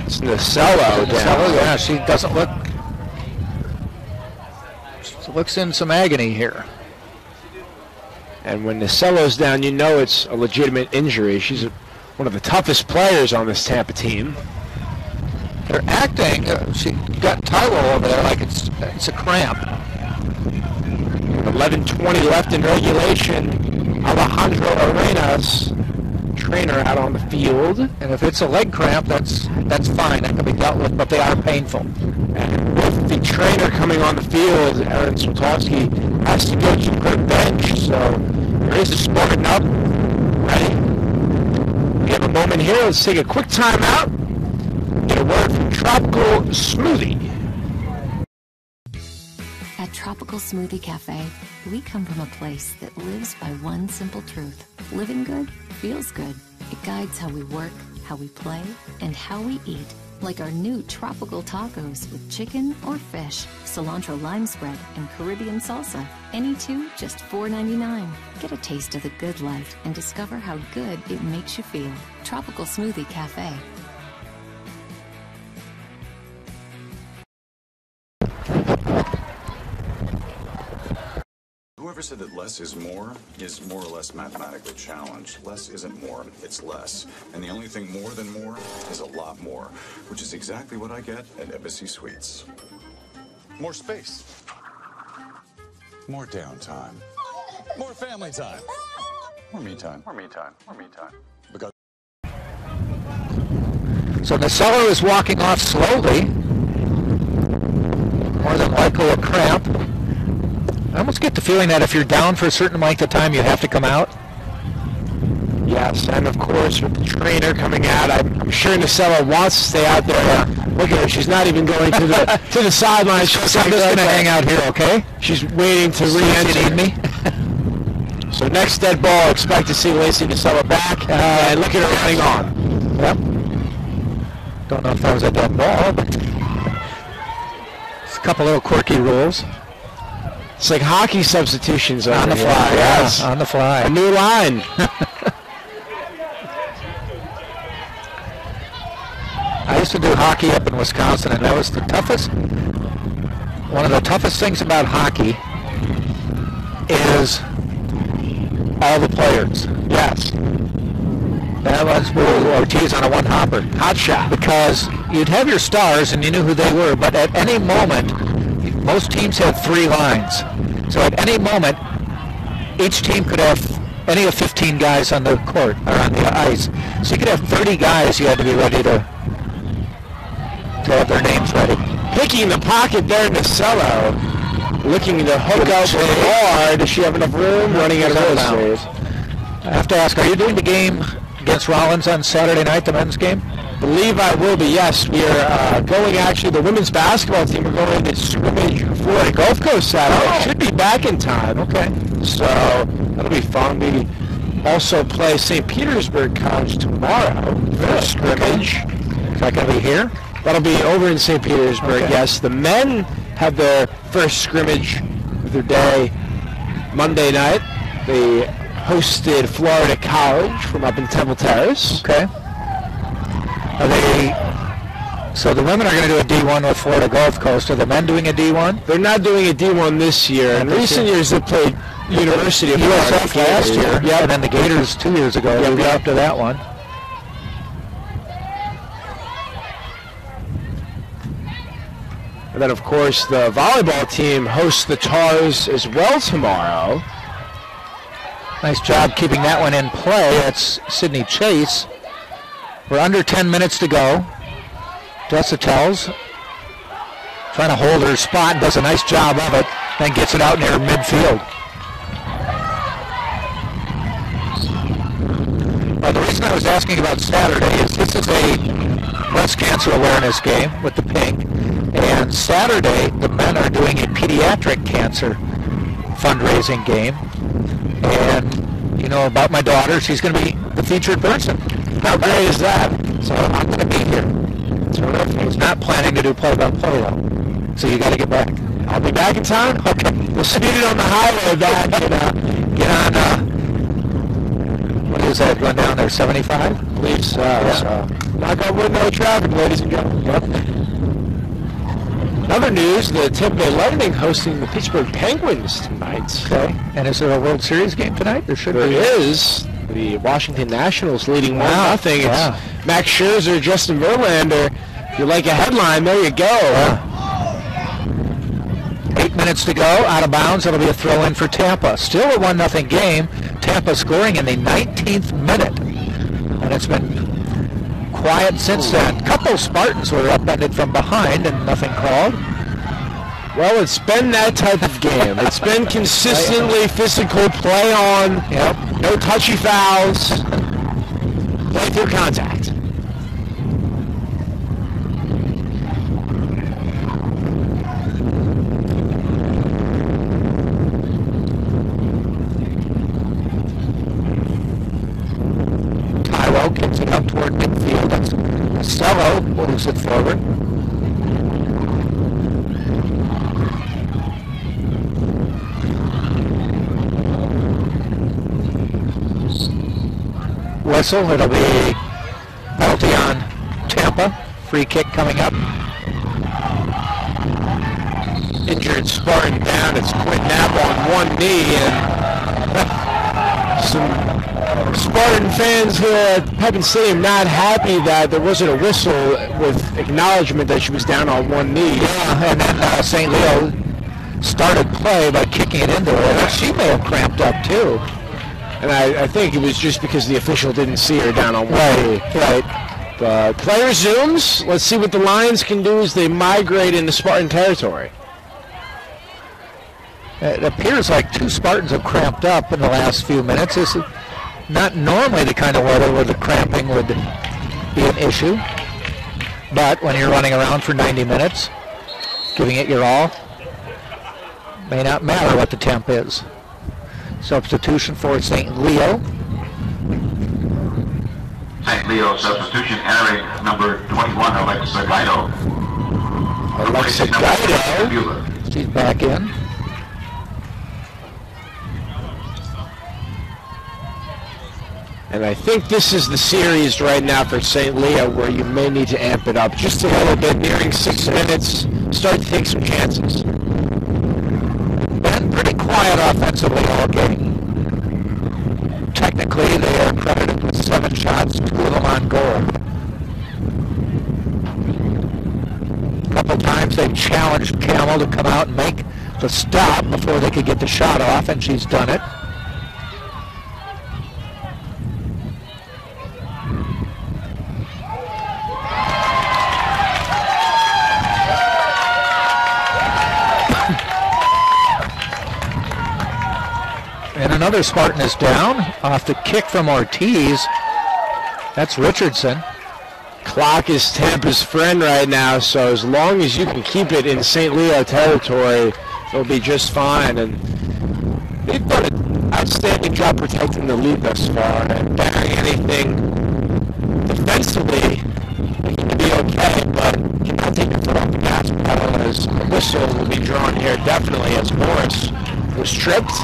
It's Nacello down. Yeah, she doesn't look. She looks in some agony here. And when Nacello's down, you know it's a legitimate injury. She's one of the toughest players on this Tampa team. They're acting. She got Tylo over there like it's a cramp. 11:20 left in regulation. Alejandro Arenas, trainer, out on the field. And if it's a leg cramp, that's fine. That can be dealt with, but they are painful. And with the trainer coming on the field, Aaron Swatowski has to go to her bench. So there is a Spartan up. Ready? We have a moment here. Let's take a quick timeout. Get a word from Tropical Smoothie. At Tropical Smoothie Cafe, we come from a place that lives by one simple truth. Living good feels good. It guides how we work, how we play, and how we eat. Like our new tropical tacos with chicken or fish, cilantro lime spread, and Caribbean salsa. Any two, just $4.99. Get a taste of the good life and discover how good it makes you feel. Tropical Smoothie Cafe. Whoever said that less is more or less mathematically challenged. Less isn't more, it's less. And the only thing more than more is a lot more, which is exactly what I get at Embassy Suites. More space. More downtime. More family time. More me time. More me time. More me time. Because so Nacello is walking off slowly. More than likely a cramp. I almost get the feeling that if you're down for a certain length of time, you have to come out. Yes, and of course with the trainer coming out, I'm sure Nacello wants to stay out there. Look at her; she's not even going to the sidelines. I'm just going to hang out here, okay? She's waiting to re-enter. You need me? So next dead ball, expect to see Lacey Nacello back, and look at her running on. Yep. Don't know if that was a dead ball, but it's a couple little quirky rules. It's like hockey substitutions on the fly. Yes, on the fly. A new line. I used to do hockey up in Wisconsin, and that was the toughest. One of the toughest things about hockey is all the players. Yes. That was OTs on a one-hopper. Hot shot. Because you'd have your stars, and you knew who they were, but at any moment, most teams had 3 lines. So at any moment, each team could have any of 15 guys on the court or on the ice. So you could have 30 guys. You had to be ready to have their names ready. Picking the pocket there, Nacello, looking to hook up with bar. Does she have enough room? Running out of bounds. I have to ask, are you doing the game against Rollins on Saturday night, the men's game? Believe I will be, yes. We are going, actually, the women's basketball team, we're going to scrimmage for the Gulf Coast Saturday. Oh. Should be back in time. Okay. So that'll be fun. We also play St. Petersburg College tomorrow for scrimmage. Is that going to be here? That'll be over in St. Petersburg, okay. Yes. The men have their first scrimmage of their day Monday night. They hosted Florida College from up in Temple Terrace. Okay. So the women are going to do a D1 with Florida Gulf Coast. Are the men doing a D1? They're not doing a D1 this year. In recent years, they played University of USF last year. Yeah, and then the Gators 2 years ago. Yeah, we got up to that one. And then, of course, the volleyball team hosts the Tars as well tomorrow. Nice job keeping that one in play. That's Sydney Chase. We're under 10 minutes to go. Jessa Tells trying to hold her spot, does a nice job of it, then gets it out near midfield. Well, the reason I was asking about Saturday is this is a breast cancer awareness game with the pink. And Saturday, the men are doing a pediatric cancer fundraising game. And you know about my daughter, she's going to be the featured person. How great is that? So I'm going to be here. Terrific. I was not planning to do play-by-play though. So you got to get back. I'll be back in time. Okay. We'll speed it on the highway back and get on, what is that, going down there, 75? I believe so. Yeah. So, knock on wood, no traffic, ladies and gentlemen. Yep. In other news, the Tampa Bay Lightning hosting the Pittsburgh Penguins tonight. Okay. And is there a World Series game tonight? There is. The Washington Nationals leading 1-0. Yeah. It's Max Scherzer, Justin Verlander. If you like a headline, there you go. Yeah. 8 minutes to go, out of bounds. It'll be a throw-in for Tampa. Still a 1-0 game. Tampa scoring in the 19th minute. And it's been quiet since then. A couple Spartans were upended from behind and nothing called. Well, it's been that type of game. It's been consistently physical, play on, no touchy fouls, play through contact. Tyro kicks it up toward midfield. Costello moves it forward. Whistle, it'll be penalty on Tampa. Free kick coming up. Injured Spartan down. It's Quinn Knapp on one knee, and some Spartan fans here at Pepin Stadium not happy that there wasn't a whistle with acknowledgement that she was down on one knee. Yeah, and then St. Leo started play by kicking it into her. She may have cramped up too. And I think it was just because the official didn't see her down on one knee. Right. But play resumes. Let's see what the Lions can do as they migrate into Spartan territory. It appears like two Spartans have cramped up in the last few minutes. This is not normally the kind of weather where the cramping would be an issue. But when you're running around for 90 minutes, giving it your all, may not matter what the temp is. Substitution for St. Leo. St. Leo substitution entering number 21, Alexa Guido. Alexa Guido. She's back in. And I think this is the series right now for St. Leo where you may need to amp it up just a little bit, nearing 6 minutes. Start to take some chances. Been pretty quiet offensively all game. Technically, they are credited with 7 shots, 2 of them on goal. A couple times they challenged Camel to come out and make the stop before they could get the shot off, and she's done it. And another Spartan is down off the kick from Ortiz. That's Richardson. Clock is Tampa's friend right now, so as long as you can keep it in St. Leo territory, it'll be just fine. And they've done an outstanding job protecting the lead thus far, and barring anything defensively, it can be okay, but cannot take your foot off the gas pedal as a whistle will be drawn here definitely as Morris was tripped.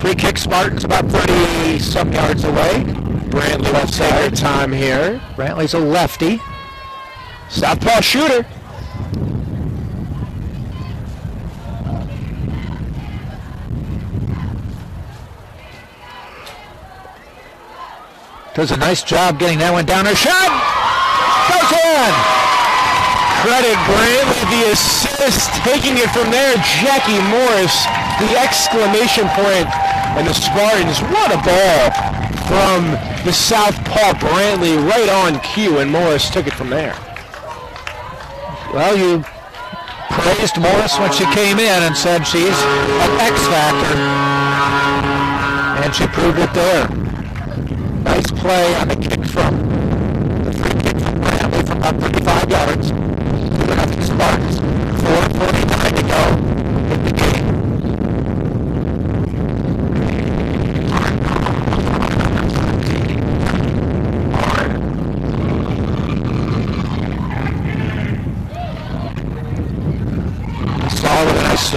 Free kick, Spartans about 30-some yards away. Brantley will take her time here. Brantley's a lefty. Southpaw shooter. Does a nice job getting that one down. Her shot goes in. Credit Brantley the assist, taking it from there. Jackie Morris, the exclamation point. And the Spartans, what a ball from the southpaw Brantley, right on cue, and Morris took it from there. Well, you praised Morris when she came in and said she's an X factor, and she proved it there. Nice play on the kick from the free kick from Brantley from about 35 yards. 2-0 Spartans.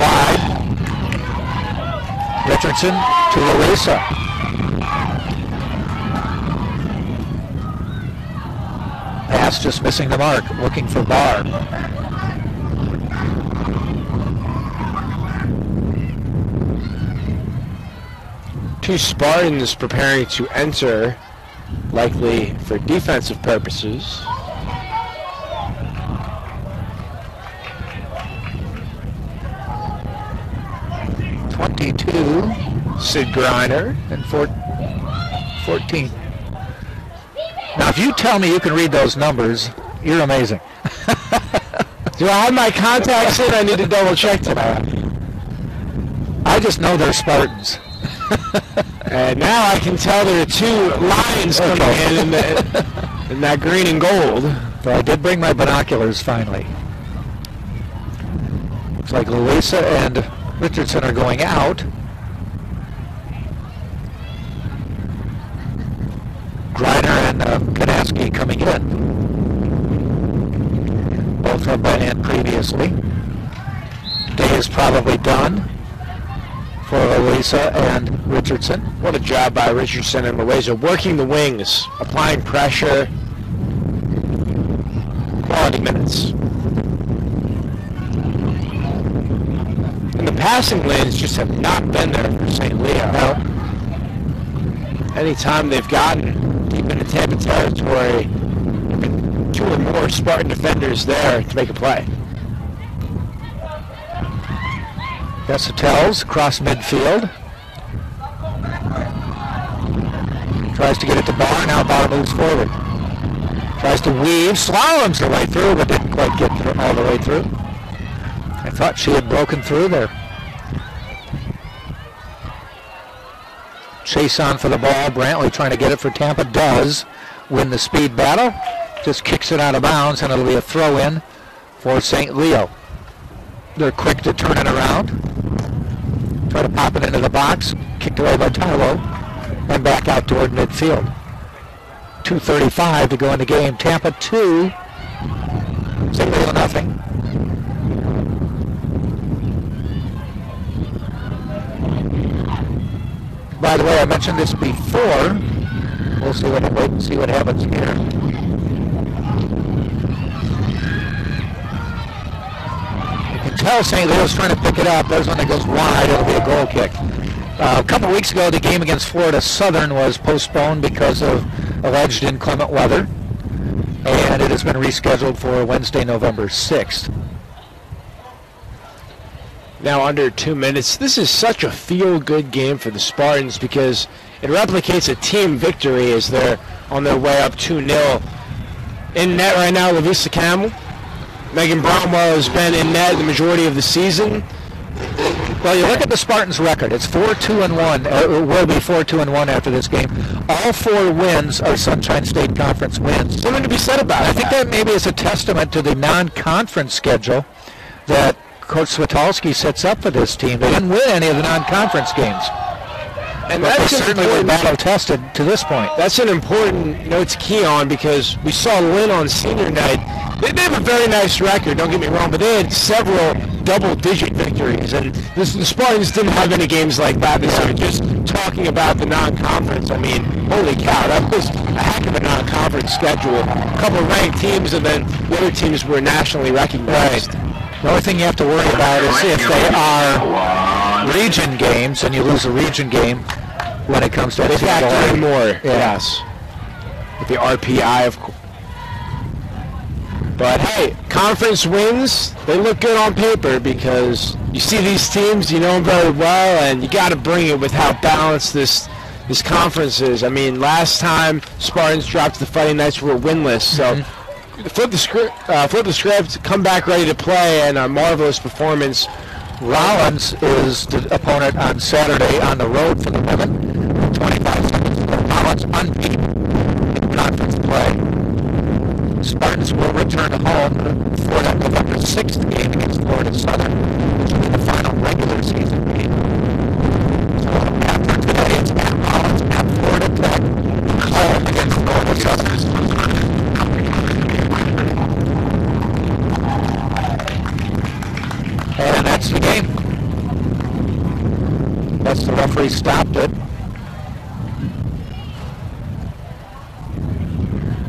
wide. Richardson to Louisa. Pass just missing the mark, looking for Barr. Two Spartans preparing to enter, likely for defensive purposes. Sid Griner and 14. Now, if you tell me you can read those numbers, you're amazing. Do I have my contacts in? I need to double check tonight. I just know they're Spartans. And now I can tell there are two lions coming in that green and gold. But I did bring my binoculars finally. Looks like Louisa and Richardson are going out. Griner and Kanaski coming in. Both have been in previously. Day is probably done for Louisa and Richardson. What a job by Richardson and Louisa, working the wings, applying pressure, quality minutes. And the passing lanes just have not been there for St. Leo. No. Anytime they've gotten deep into Tampa territory, two or more Spartan defenders there to make a play. Hotels across midfield. Tries to get it to Barr, now Barr moves forward. Tries to weave, slaloms her way through, but didn't quite get through, all the way through. I thought she had broken through there. Chase on for the ball. Brantley trying to get it for Tampa. Does win the speed battle. Just kicks it out of bounds, and it'll be a throw-in for St. Leo. They're quick to turn it around. Try to pop it into the box. Kicked away by Tylo. And back out toward midfield. 2:35 to go in the game. Tampa 2. St. Leo nothing. By the way, I mentioned this before. We'll see wait and see what happens here. You can tell St. Leo's trying to pick it up. There's one that goes wide. It'll be a goal kick. A couple weeks ago, the game against Florida Southern was postponed because of alleged inclement weather, and it has been rescheduled for Wednesday, November 6th. Now under 2 minutes. This is such a feel-good game for the Spartans because it replicates a team victory as they're on their way up 2-0. In net right now, Lavisa Campbell. Megan Bromwell has been in net the majority of the season. Well, you look at the Spartans' record. It's 4-2-1. It will be 4-2-1 after this game. All 4 wins are Sunshine State Conference wins. Something to be said about it. I think that maybe is a testament to the non-conference schedule that Coach Switalski sets up for this team. They didn't win any of the non-conference games. And but that's they certainly were battle-tested to this point. That's an important note to key on because we saw Lynn on senior night. They have a very nice record, don't get me wrong, but they had several double-digit victories. And the Spartans didn't have any games like that this year. Just talking about the non-conference, I mean, holy cow, that was a heck of a non-conference schedule. A couple of ranked teams, and then the other teams were nationally recognized. Right. The only thing you have to worry about is if they are region games, and you lose a region game when it comes to they factor in more. Yeah. Yes. With the RPI, of course. But hey, conference wins, they look good on paper because you see these teams, you know them very well, and you got to bring it with how balanced this conference is. I mean, last time Spartans dropped to the Fighting Knights were winless, so flip the script, come back ready to play, and a marvelous performance. Rollins is the opponent on Saturday on the road for the women. 25 seconds ago. Rollins unbeaten in conference play. Spartans will return home for that November 6th game against Florida Southern, which will be the final regular season game. So after today, it's at Rollins, at Florida Tech, home against Florida Southern. And that's the game. Yes, the referee stopped it.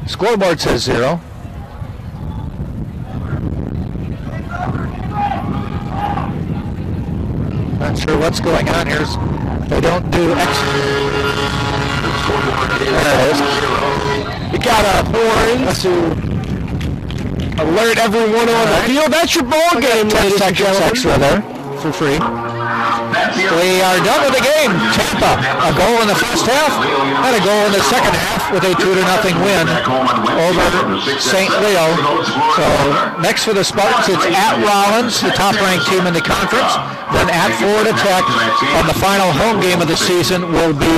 Scoreboard says 0. Not sure what's going on here. They don't do There it is. You got a horn to alert everyone on the field. That's your ball game, ladies and gentlemen. Extra there for free. We are done with the game. Tampa, a goal in the first half and a goal in the second half with a 2-0 win over St. Leo. So next for the Spartans, it's at Rollins, the top-ranked team in the conference, then at Florida Tech, and the final home game of the season will be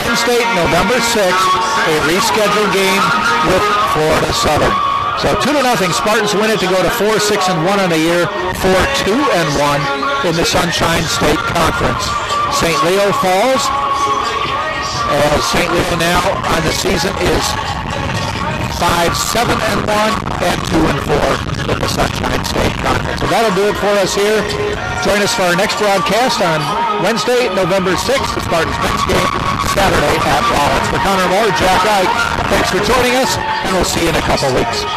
Wednesday, November 6th, a rescheduled game with Florida Southern. So 2-0, Spartans win it to go to 4-6-1 on the year, 4-2-1 in the Sunshine State Conference. St. Leo falls. St. Leo now on the season is 5-7-1 and 2-4 in the Sunshine State Conference. So that'll do it for us here. Join us for our next broadcast on Wednesday, November 6th, the Spartans next game, Saturday at Rollins. For Connor Moore, Jack Ike, thanks for joining us, and we'll see you in a couple weeks.